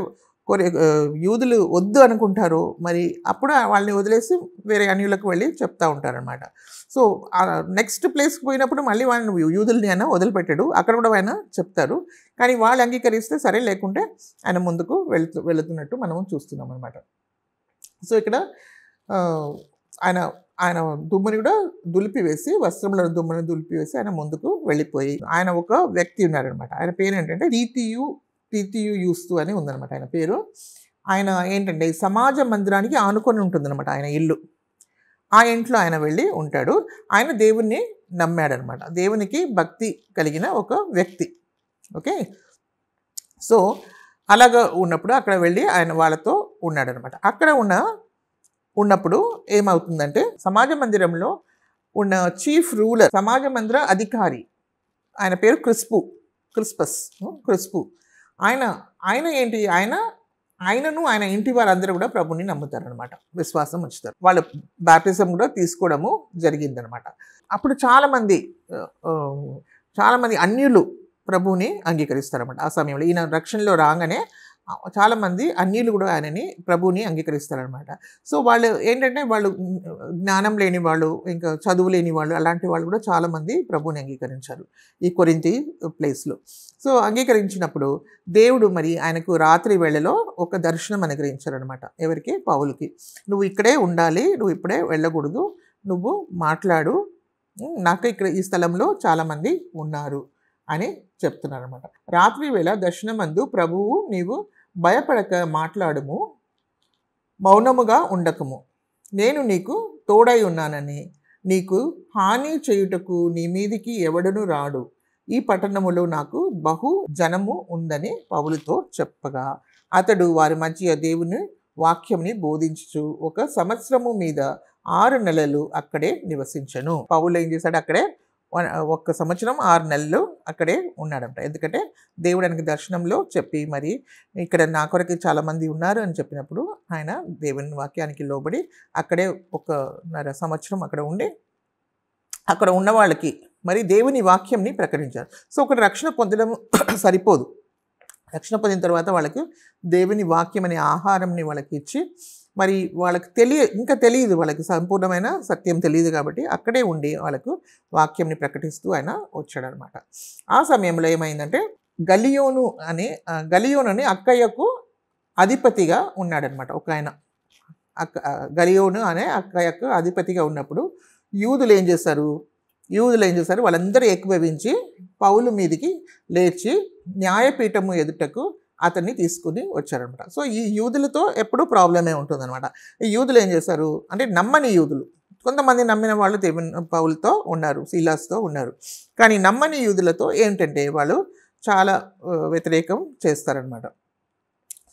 యూదులు వద్దు అనుకుంటారో మరి అప్పుడు వాళ్ళని వదిలేసి వేరే అన్యులకు వెళ్ళి చెప్తూ ఉంటారనమాట. సో నెక్స్ట్ ప్లేస్కి పోయినప్పుడు మళ్ళీ వాళ్ళని యూదుల్ని ఆయన వదిలిపెట్టాడు, అక్కడ కూడా ఆయన చెప్తారు. కానీ వాళ్ళు అంగీకరిస్తే సరే, లేకుంటే ఆయన ముందుకు వెళుతున్నట్టు మనం చూస్తున్నాం అనమాట. సో ఇక్కడ ఆయన దుమ్ముని కూడా దులిపివేసి, వస్త్రంలో దుమ్ముని దులిపివేసి ఆయన ముందుకు వెళ్ళిపోయి, ఆయన ఒక వ్యక్తి ఉన్నారనమాట. ఆయన పేరు ఏంటంటే తీతియు యూస్తు అని ఉందనమాట ఆయన పేరు. ఆయన ఏంటంటే సమాజ మందిరానికి ఆనుకొని ఉంటుందన్నమాట ఆయన ఇల్లు. ఆ ఇంట్లో ఆయన వెళ్ళి ఉంటాడు. ఆయన దేవుణ్ణి నమ్మాడనమాట, దేవునికి భక్తి కలిగిన ఒక వ్యక్తి. ఓకే, సో అలాగా ఉన్నప్పుడు అక్కడ వెళ్ళి ఆయన వాళ్ళతో ఉన్నాడనమాట. అక్కడ ఉన్నప్పుడు ఏమవుతుందంటే, సమాజ మందిరంలో ఉన్న చీఫ్ రూలర్, సమాజ మందిర అధికారి, ఆయన పేరు క్రిస్పస్. ఆయన ఏంటి, ఆయనను ఆయన ఇంటి వారందరూ కూడా ప్రభుని నమ్ముతారనమాట, విశ్వాసం ఉంచుతారు. వాళ్ళ బాప్టిజం కూడా తీసుకోవడము జరిగిందనమాట. అప్పుడు చాలామంది అన్యులు ప్రభువుని అంగీకరిస్తారన్నమాట. ఆ సమయంలో ఈయన రక్షణలో రాగానే చాలామంది అన్యులు కూడా ఆయనని ప్రభువుని అంగీకరిస్తారనమాట. సో వాళ్ళు ఏంటంటే వాళ్ళు జ్ఞానం లేని వాళ్ళు, ఇంకా చదువు లేని వాళ్ళు, అలాంటి వాళ్ళు కూడా చాలామంది ప్రభువుని అంగీకరించారు ఈ కొరింథీ ప్లేస్లో. సో అంగీకరించినప్పుడు దేవుడు మరి ఆయనకు రాత్రి వేళలో ఒక దర్శనం అనుగ్రహించారనమాట. ఎవరికి, పౌలుకి. నువ్వు ఇక్కడే ఉండాలి, నువ్వు ఇప్పుడే వెళ్ళకూడదు, నువ్వు మాట్లాడు, నాకు ఇక్కడ ఈ స్థలంలో చాలామంది ఉన్నారు అని చెప్తున్నారనమాట. రాత్రి వేళ దర్శనమందు ప్రభువు, నీవు భయపడక మాట్లాడుము, మౌనముగా ఉండకము, నేను నీకు తోడై ఉన్నానని, నీకు హాని చేయుటకు నీ మీదికి ఎవడును రాడు, ఈ పట్టణములో నాకు బహు జనము ఉందని పౌలుతో చెప్పగా, అతడు వారి మధ్య దేవుని వాక్యంని బోధించుచు 1 సంవత్సరము మీద 6 నెలలు అక్కడే నివసించను. పౌలు ఏం చేశాడు, అక్కడే 1 సంవత్సరం 6 నెలలు అక్కడే ఉన్నాడంట. ఎందుకంటే దేవుడు ఆయనకి దర్శనంలో చెప్పి మరి ఇక్కడ నా కొరకు చాలామంది ఉన్నారు అని చెప్పినప్పుడు ఆయన దేవుని వాక్యానికి లోబడి అక్కడే 1.5 సంవత్సరం అక్కడ ఉండి అక్కడ ఉన్న వాళ్ళకి మరి దేవుని వాక్యంని ప్రకటించారు. సో ఒక రక్షణ పొందడం సరిపోదు, రక్షణ పొందిన తర్వాత వాళ్ళకి దేవుని వాక్యం అనే ఆహారంని వాళ్ళకి ఇచ్చి మరి వాళ్ళకి ఇంకా తెలియదు, వాళ్ళకి సంపూర్ణమైన సత్యం తెలియదు కాబట్టి అక్కడే ఉండి వాళ్ళకు వాక్యంని ప్రకటిస్తూ ఆయన వచ్చాడనమాట. ఆ సమయంలో ఏమైందంటే గలియోను అని అక్కయ్యకు అధిపతిగా ఉన్నాడనమాట ఒక ఆయన. గలియోను అనే అక్కయ్యకు అధిపతిగా ఉన్నప్పుడు యూదులు ఏం చేశారు వాళ్ళందరూ ఏకీభవించి పౌలు మీదికి లేచి న్యాయపీఠము ఎదుటకు అతన్ని తీసుకుని వచ్చారనమాట. సో ఈ యూదులతో ఎప్పుడూ ప్రాబ్లమే ఉంటుందన్నమాట. ఈ యూదులు ఏం చేశారు అంటే నమ్మని యూదులు, కొంతమంది నమ్మిన వాళ్ళు పౌలుతో ఉన్నారు, సీలాస్తో ఉన్నారు. కానీ నమ్మని యూదులతో ఏంటంటే వాళ్ళు చాలా వ్యతిరేకం చేస్తారనమాట.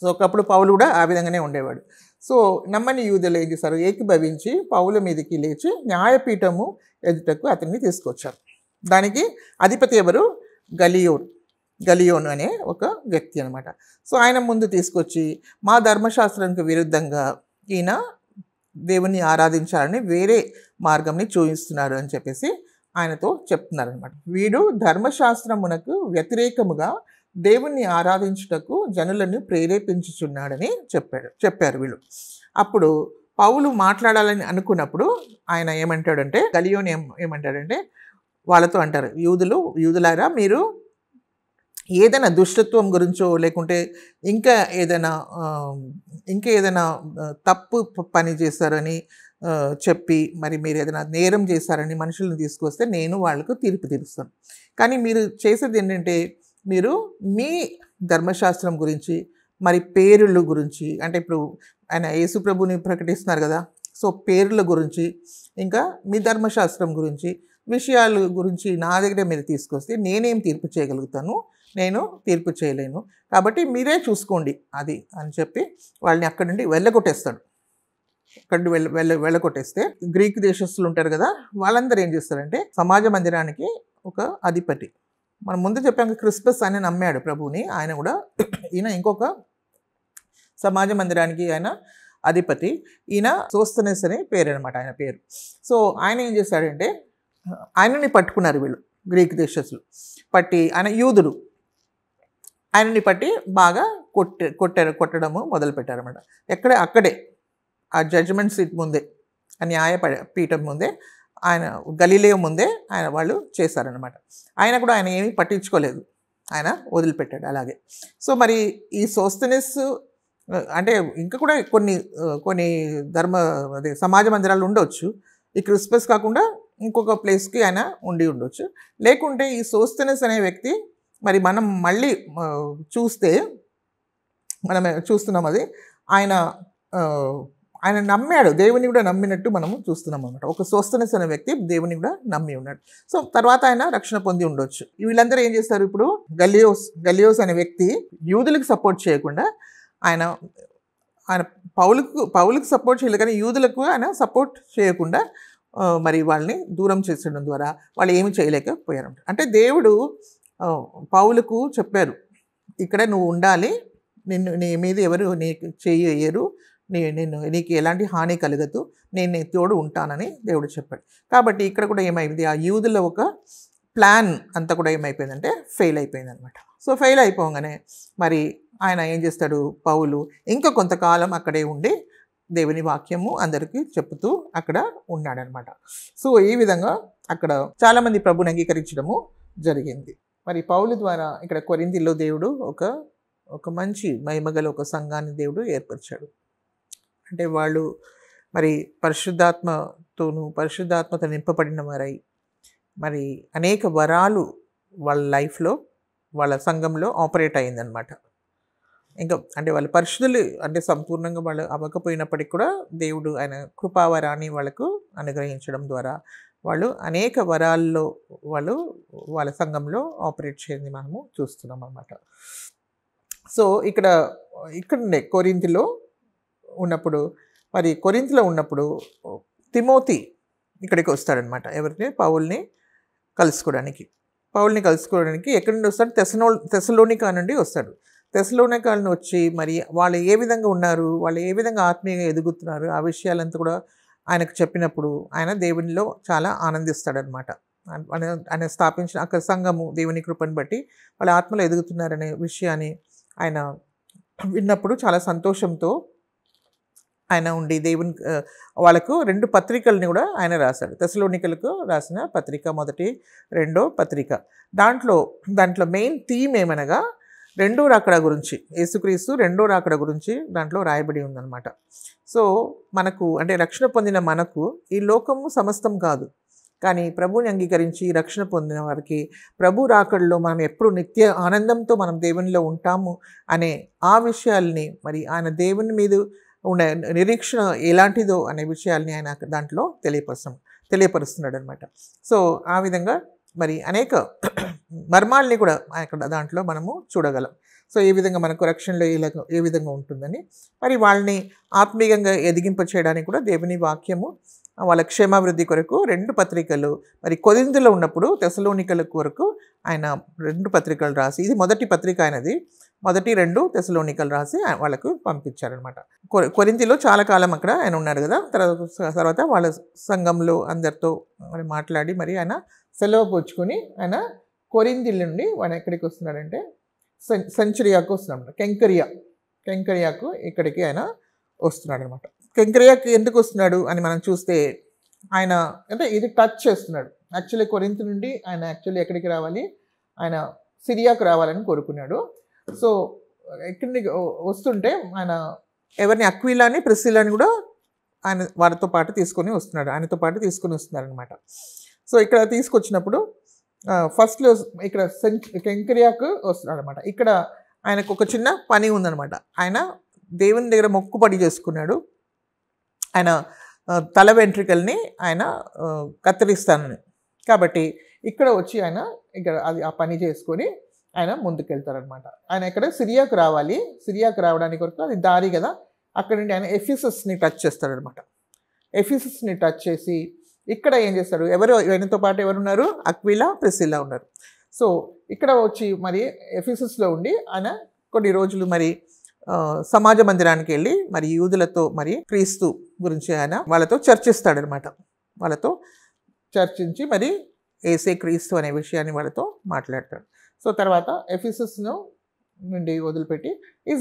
సో ఒకప్పుడు పౌలు కూడా ఆ విధంగానే ఉండేవాడు. సో నమ్మని యూదులు ఏం చేశారు, ఏకీభవించి పౌలు మీదకి లేచి న్యాయపీఠము ఎదుటకు అతన్ని తీసుకొచ్చారు. దానికి అధిపతి ఎవరు, గలియోను అనే ఒక వ్యక్తి అనమాట. సో ఆయన ముందు తీసుకొచ్చి మా ధర్మశాస్త్రానికి విరుద్ధంగా ఈయన దేవుణ్ణి ఆరాధించాలని వేరే మార్గంని చూపిస్తున్నారు అని చెప్పేసి ఆయనతో చెప్తున్నారనమాట. వీడు ధర్మశాస్త్రమునకు వ్యతిరేకముగా దేవుణ్ణి ఆరాధించుటకు జనులను ప్రేరేపించుచున్నాడని చెప్పారు వీళ్ళు. అప్పుడు పౌలు మాట్లాడాలని అనుకున్నప్పుడు ఆయన ఏమంటాడంటే, గలియోను ఏమంటాడంటే వాళ్ళతో అంటారు, యూదులారా మీరు ఏదైనా దుష్టత్వం గురించో లేకుంటే ఇంకా ఏదైనా తప్పు పని చేశారని చెప్పి మరి మీరు ఏదైనా నేరం చేశారని మనుషులను తీసుకొస్తే నేను వాళ్ళకు తీర్పు తీరుస్తాను. కానీ మీరు చేసేది ఏంటంటే మీరు మీ ధర్మశాస్త్రం గురించి మరి పేరుల గురించి, అంటే ఇప్పుడు ఆయన యేసు ప్రభుని ప్రకటిస్తున్నారు కదా, సో పేర్ల గురించి ఇంకా మీ ధర్మశాస్త్రం గురించి విషయాల గురించి నా దగ్గర మీరు తీసుకొస్తే నేనేం తీర్పు చేయగలుగుతాను, నేను తీర్పు చేయలేను, కాబట్టి మీరే చూసుకోండి అది అని చెప్పి వాళ్ళని అక్కడి నుండి వెళ్ళగొట్టేస్తాడు. అక్కడి వెళ్ళగొట్టేస్తే గ్రీక్ దేశస్తులు ఉంటారు కదా, వాళ్ళందరూ ఏం చేస్తారంటే సమాజ మందిరానికి ఒక అధిపతి, మనం ముందు చెప్పాక క్రిస్పస్ ఆయన నమ్మాడు ప్రభుని, ఆయన కూడా ఈయన ఇంకొక సమాజ మందిరానికి ఆయన అధిపతి, ఈయన సోస్తనెస్ అనే పేరు అనమాట ఆయన పేరు. సో ఆయన ఏం చేశాడంటే ఆయనని పట్టుకున్నారు వీళ్ళు గ్రీక్ దేశస్తులు, పట్టి ఆయన యూదుడు ఆయనని పట్టి బాగా కొట్టడము మొదలుపెట్టారన్నమాట. అక్కడే ఆ జడ్జిమెంట్ సీట్ ముందే, ఆ న్యాయపీఠం ముందే, ఆయన గలిలయ ముందే వాళ్ళు చేశారనమాట. ఆయన ఏమీ పట్టించుకోలేదు, ఆయన వదిలిపెట్టాడు అలాగే. సో మరి ఈ సోస్తనెస్ అంటే ఇంకా కూడా కొన్ని సమాజ మందిరాలు ఉండవచ్చు, ఈ క్రిస్మస్ కాకుండా ఇంకొక ప్లేస్కి ఆయన ఉండొచ్చు. లేకుంటే ఈ సోస్తనెస్ అనే వ్యక్తి మరి మనం మళ్ళీ చూస్తే మనం చూస్తున్నాం, అది ఆయన నమ్మాడు, దేవుని కూడా నమ్మినట్టు మనము చూస్తున్నాం అన్నమాట. ఒక సోస్తనెస్ అనే వ్యక్తి దేవుని కూడా నమ్మి ఉన్నాడు. సో తర్వాత ఆయన రక్షణ పొంది ఉండొచ్చు. వీళ్ళందరూ ఏం చేస్తారు, ఇప్పుడు గలియోస్ అనే వ్యక్తి యూదులకు సపోర్ట్ చేయకుండా ఆయన పౌలుకు సపోర్ట్ చేయలేదు, కానీ యూదులకు ఆయన సపోర్ట్ చేయకుండా మరి వాళ్ళని దూరం చేసడం ద్వారా వాళ్ళు ఏమి చేయలేకపోయారు. అంటే దేవుడు పౌలుకు చెప్పారు, ఇక్కడ నువ్వు ఉండాలి, నీ మీద ఎవరు నీకు చెయ్యరు, నీకు ఎలాంటి హాని కలగదు, నేను నీ తోడు ఉంటానని దేవుడు చెప్పాడు. కాబట్టి ఇక్కడ కూడా ఏమైంది, ఆ యూదుల ఒక ప్లాన్ అంతా కూడా ఏమైపోయిందంటే ఫెయిల్ అయిపోయింది అనమాట. సో ఫెయిల్ అయిపోగానే మరి ఆయన ఏం చేస్తాడు, పౌలు ఇంకా కొంతకాలం అక్కడే ఉండి దేవుని వాక్యము అందరికీ చెప్తూ అక్కడ ఉన్నాడనమాట. సో ఈ విధంగా అక్కడ చాలామంది ప్రభుని అంగీకరించడము జరిగింది. మరి పౌలు ద్వారా ఇక్కడ కొరింథీలో దేవుడు ఒక మంచి మహిమగల ఒక సంఘాన్ని దేవుడు ఏర్పరిచాడు. అంటే వాళ్ళు మరి పరిశుద్ధాత్మతో నింపబడిన వారై మరి అనేక వరాలు వాళ్ళ లైఫ్లో వాళ్ళ సంఘంలో ఆపరేట్ అయిందనమాట. ఇంకా అంటే వాళ్ళు పరిశుద్ధులు అంటే సంపూర్ణంగా వాళ్ళు అవ్వకపోయినప్పటికీ కూడా దేవుడు ఆయన కృపావరాన్ని వాళ్ళకు అనుగ్రహించడం ద్వారా వాళ్ళు అనేక వరాల్లో వాళ్ళ సంఘంలో ఆపరేట్ చేయండి మనము చూస్తున్నాం అన్నమాట. సో ఇక్కడనే కొరింథీలో ఉన్నప్పుడు తిమోతి ఇక్కడికి వస్తాడనమాట. ఎవరిని, పౌల్ని కలుసుకోవడానికి ఎక్కడి నుండి వస్తాడు, తెసలోనికా నుండి వస్తాడు. తెసలోనికాలను వచ్చి మరి వాళ్ళు ఏ విధంగా ఉన్నారు, వాళ్ళు ఏ విధంగా ఆత్మీయంగా ఎదుగుతున్నారు, ఆ విషయాలంతా కూడా ఆయనకు చెప్పినప్పుడు ఆయన దేవునిలో చాలా ఆనందిస్తాడనమాట. ఆయన స్థాపించిన అక్కడ సంఘము దేవుని కృపను బట్టి వాళ్ళ ఆత్మలో ఎదుగుతున్నారనే విషయాన్ని ఆయన విన్నప్పుడు చాలా సంతోషంతో ఆయన ఉండి దేవుని వాళ్ళకు 2 పత్రికల్ని కూడా ఆయన రాశాడు. తెస్సలోనికలకు రాసిన పత్రిక, మొదటి రెండో పత్రిక. దాంట్లో మెయిన్ థీమ్ ఏమనగా రెండో రాకడ గురించి, యేసుక్రీస్తు రెండో రాకడ గురించి దాంట్లో రాయబడి ఉందన్నమాట. సో మనకు అంటే రక్షణ పొందిన మనకు ఈ లోకము సమస్తం కాదు, కానీ ప్రభువుని అంగీకరించి రక్షణ పొందిన వారికి ప్రభు రాకడలో మనం ఎప్పుడు నిత్య ఆనందంతో మనం దేవునిలో ఉంటాము అనే ఆ విషయాల్ని, మరి ఆయన దేవుని మీద ఉన్న నిరీక్షణ ఎలాంటిదో అనే విషయాల్ని ఆయన దాంట్లో తెలియపరుస్తున్నాడు అనమాట. సో ఆ విధంగా మరి అనేక మర్మాల్ని కూడా అక్కడ దాంట్లో మనము చూడగలం. సో ఏ విధంగా మనకు రక్షణలో ఏ విధంగా ఉంటుందని, మరి వాళ్ళని ఆత్మీయంగా ఎదిగింప చేయడానికి కూడా దేవుని వాక్యము వాళ్ళ క్షేమాభివృద్ధి కొరకు 2 పత్రికలు, మరి కొరింథీలో ఉన్నప్పుడు తెస్సలోనికల కొరకు ఆయన 2 పత్రికలు రాసి, ఇది మొదటి పత్రిక ఆయనది, మొదటి 2 తెస్సలోనికలు రాసి వాళ్ళకు పంపించారనమాట. కొరింథీలో చాలా కాలం అక్కడ ఆయన ఉన్నారు కదా. తర్వాత వాళ్ళ సంఘంలో అందరితో మరి మాట్లాడి మరి ఆయన సెలవు పుచ్చుకొని ఆయన కొరింథీ నుండి ఆయన ఎక్కడికి వస్తున్నాడంటే సెంచరియాకు వస్తున్నాడు. కెంకరియాకు ఇక్కడికి ఆయన వస్తున్నాడు అనమాట. కెంకరియాకి ఎందుకు వస్తున్నాడు అని మనం చూస్తే ఆయన అంటే ఇది టచ్ చేస్తున్నాడు. యాక్చువల్లీ కొరింథీ నుండి ఆయన యాక్చువల్లీ ఎక్కడికి రావాలి, ఆయన సిరియాకు రావాలని కోరుకున్నాడు. సో ఎక్కడి వస్తుంటే ఆయన ఎవరిని అక్విలాని ప్రిస్సిల్లాని కూడా ఆయన వారితో పాటు తీసుకొని వస్తున్నాడు, ఆయనతో పాటు తీసుకొని వస్తున్నారు అనమాట. సో ఇక్కడ తీసుకొచ్చినప్పుడు ఫస్ట్లో ఇక్కడ కెంకరియాకు వస్తున్నాడు అనమాట. ఇక్కడ ఆయనకు ఒక చిన్న పని ఉందన్నమాట. ఆయన దేవుని దగ్గర మొక్కుబడి చేసుకున్నాడు. ఆయన తల వెంట్రుకల్ని ఆయన కత్తిరిస్తానని, కాబట్టి ఇక్కడ వచ్చి ఆయన ఇక్కడ అది ఆ పని చేసుకొని ఆయన ముందుకెళ్తారనమాట. ఆయన ఇక్కడ సిరియాకు రావాలి, సిరియాకు రావడానికి వరకు అది దారి కదా, అక్కడ నుండి ఆయన ఎఫెసస్ని టచ్ చేస్తాడనమాట. ఎఫెసస్ని టచ్ చేసి ఇక్కడ ఏం చేస్తాడు, ఆయనతో పాటు ఎవరున్నారు, అక్విలా ప్రిస్సిల్లా ఉన్నారు. సో ఇక్కడ వచ్చి మరి ఎఫెసస్లో ఉండి ఆయన కొన్ని రోజులు మరి సమాజ మందిరానికి వెళ్ళి మరి యూదులతో మరి క్రీస్తు గురించి ఆయన వాళ్ళతో చర్చిస్తాడనమాట. వాళ్ళతో చర్చించి మరి యేసే క్రీస్తు అనే విషయాన్ని వాళ్ళతో మాట్లాడతాడు. సో తర్వాత ఎఫెసస్ను నుండి వదిలిపెట్టి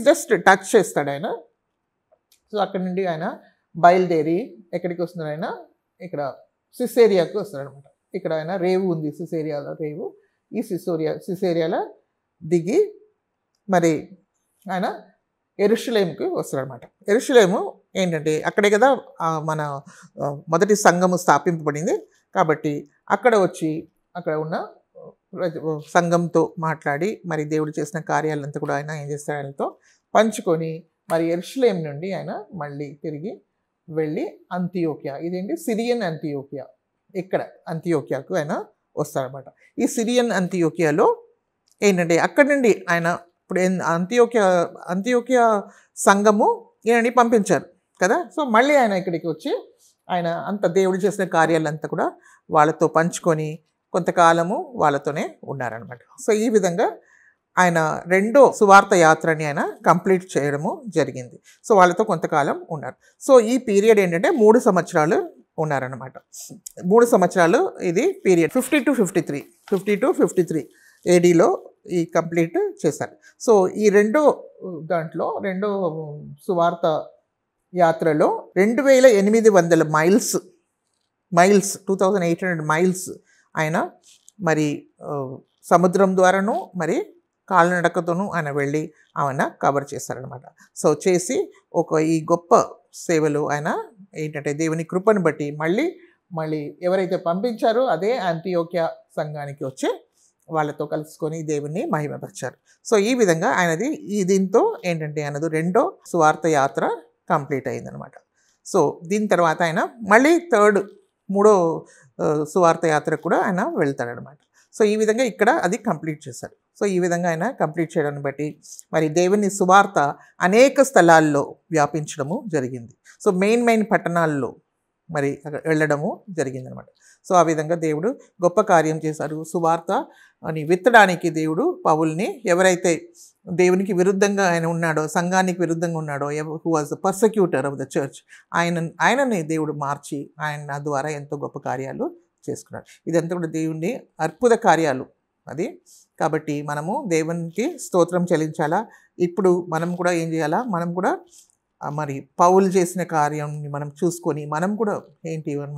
జస్ట్ టచ్ చేస్తాడు ఆయన. సో అక్కడి నుండి ఆయన బయలుదేరి ఎక్కడికి వస్తున్నాడు, ఆయన ఇక్కడ సిసేరియాకు వస్తాడు అనమాట. ఇక్కడ ఆయన రేవు ఉంది, సిసేరియాలో రేవు. ఈ సిసేరియాలో దిగి మరి ఆయన యెరూషలేముకి వస్తాడనమాట. యెరూషలేము ఏంటంటే అక్కడే కదా మన మొదటి సంఘము స్థాపింపబడింది, కాబట్టి అక్కడ వచ్చి అక్కడ ఉన్న సంఘంతో మాట్లాడి మరి దేవుడు చేసిన కార్యాలంతా కూడా ఆయన ఏం చేస్తాడు, ఆయనతో పంచుకొని మరి యెరూషలేం నుండి ఆయన మళ్ళీ తిరిగి వెళ్ళి అంతియోక్యా, ఇదేంటి సిరియన్ అంతియోక్యా, ఇక్కడ అంతియోక్యాకు ఆయన వస్తారనమాట. ఈ సిరియన్ అంతియోక్యాలో ఏంటంటే అక్కడి నుండి ఆయన ఇప్పుడు అంతియోక్యా సంఘము ఈయనని పంపించారు కదా. సో మళ్ళీ ఆయన ఇక్కడికి వచ్చి ఆయన అంత దేవుడు చేసిన కార్యాలంతా కూడా వాళ్ళతో పంచుకొని కొంతకాలము వాళ్ళతోనే ఉన్నారనమాట. సో ఈ విధంగా ఆయన 2వ సువార్త యాత్రని ఆయన కంప్లీట్ చేయడము జరిగింది. సో వాళ్ళతో కొంతకాలం ఉన్నారు. సో ఈ పీరియడ్ ఏంటంటే 3 సంవత్సరాలు ఉన్నారనమాట. 3 సంవత్సరాలు ఇది పీరియడ్. 50 to 53 ADలో ఈ కంప్లీట్ చేశారు. సో ఈ రెండో సువార్త యాత్రలో 2800 మైల్స్ 2800 మైల్స్ ఆయన మరి సముద్రం ద్వారాను మరి కాలినడకతోనూ ఆయన వెళ్ళి ఆయన కవర్ చేశారనమాట. సో చేసి ఈ గొప్ప సేవలు ఆయన ఏంటంటే దేవుని కృపను బట్టి మళ్ళీ ఎవరైతే పంపించారో అదే అంతియోక్యా సంఘానికి వచ్చి వాళ్ళతో కలుసుకొని దేవుని మహిమపరిచారు. సో ఈ విధంగా ఆయనది దీంతో ఏంటంటే ఆయనది 2వ సువార్త యాత్ర కంప్లీట్ అయిందనమాట. సో దీని తర్వాత ఆయన మళ్ళీ 3వ సువార్త యాత్ర కూడా ఆయన వెళ్తాడనమాట. సో ఈ విధంగా ఇక్కడ అది కంప్లీట్ చేశారు. సో ఈ విధంగా ఆయన కంప్లీట్ చేయడాన్ని బట్టి మరి దేవుని సువార్త అనేక స్థలాల్లో వ్యాపించడము జరిగింది. సో మెయిన్ పట్టణాల్లో మరి వెళ్ళడము జరిగిందనమాట. సో ఆ విధంగా దేవుడు గొప్ప కార్యం చేశారు. సువార్త అని విత్తడానికి దేవుడు పౌల్ని, ఎవరైతే దేవునికి విరుద్ధంగా ఆయన ఉన్నాడో, సంఘానికి విరుద్ధంగా ఉన్నాడో, who was the persecutor of the church, ఆయనని దేవుడు మార్చి ఆయన ద్వారా ఎంతో గొప్ప కార్యాలు చేసుకున్నాడు. ఇదంతా కూడా దేవుని అద్భుత కార్యాలు అది. కాబట్టి మనము దేవునికి స్తోత్రం చెల్లించాలా. ఇప్పుడు మనం కూడా ఏం చేయాలా, మనం కూడా మరి పౌలు చేసిన కార్యాన్ని మనం చూసుకొని మనం కూడా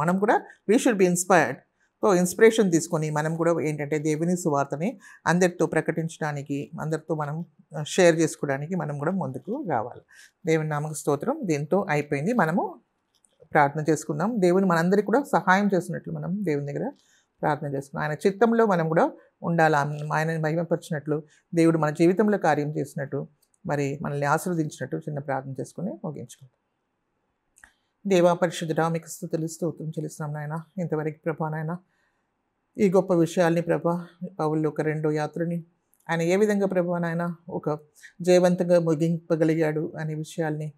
మనం కూడా we should be inspired. So inspiration తీసుకొని మనం కూడా ఏంటంటే దేవుని సువార్తని అందరితో ప్రకటించడానికి, అందరితో మనం షేర్ చేసుకోవడానికి మనం కూడా ముందుకు రావాలి. దేవుని నామక స్తోత్రం. దీంతో అయిపోయింది. మనము ప్రార్థన చేసుకుందాం. దేవుని మనందరికీ కూడా సహాయం చేసినట్లు మనం దేవుని దగ్గర ప్రార్థన చేసుకున్నాం. ఆయన చిత్తంలో మనం కూడా ఉండాలి. ఆయనని మహిమపరిచినట్లు, దేవుడు మన జీవితంలో కార్యం చేసినట్టు, మరి మనల్ని ఆశీర్వదించినట్టు చిన్న ప్రార్థన చేసుకుని ముగించుకుంటాం. దేవా పరిశుద్ధుడా, మీకు స్తుతులు స్తోత్రం చెల్లిస్తున్నాం నాయన. ఇంతవరకు ప్రభా నాయన ఈ గొప్ప విషయాల్ని ప్రభా, పౌలు ఒక రెండో యాత్రని ఆయన ఏ విధంగా ప్రభా నాయన ఒక జయవంతంగా ముగింపగలిగాడు అనే విషయాల్ని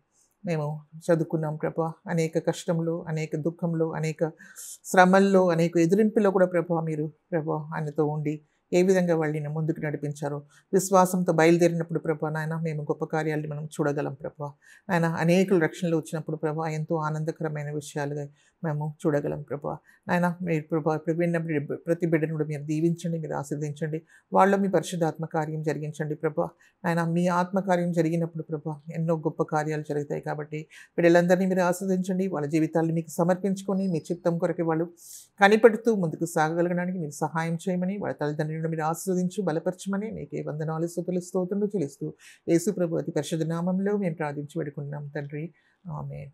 మేము చదువుకున్నాం ప్రభా. అనేక కష్టంలో, అనేక దుఃఖంలో, అనేక శ్రమల్లో, అనేక ఎదిరింపులో కూడా ప్రభా మీరు ప్రభా ఆయనతో ఉండి ఏ విధంగా వాళ్ళని ముందుకు నడిపించారో, విశ్వాసంతో బయలుదేరినప్పుడు ప్రభా నాయన మేము గొప్ప కార్యాలను మనం చూడగలం ప్రభా. ఆయన అనేకులు రక్షణలో వచ్చినప్పుడు ప్రభా ఎంతో ఆనందకరమైన విషయాలుగా మేము చూడగలం ప్రభా. నాయన మీరు ప్రభా ఇప్పుడు విన్న ప్రతి బిడ్డను కూడా మీరు దీవించండి, మీరు ఆశీర్వదించండి. వాళ్ళలో మీ పరిశుద్ధాత్మ కార్యం జరిగించండి ప్రభా. నాయన మీ ఆత్మకార్యం జరిగినప్పుడు ప్రభా ఎన్నో గొప్ప కార్యాలు జరుగుతాయి. కాబట్టి బిడ్డలందరినీ మీరు ఆశీర్వదించండి. వాళ్ళ జీవితాలను మీకు సమర్పించుకొని మీ చిత్తం కొరకు వాళ్ళు కనిపెడుతూ ముందుకు సాగగలగడానికి మీరు సహాయం చేయమని, వాళ్ళ తల్లిదండ్రులను మీరు ఆశీర్వదించి బలపరచమని మీకే వందనాలు స్తుతులు స్తోత్రములు చెల్లిస్తూ యేసు ప్రభు అతి పరిశుద్ధ నామంలో మేము ప్రార్థించి పెడుకున్నాం తండ్రి. ఆమేన్.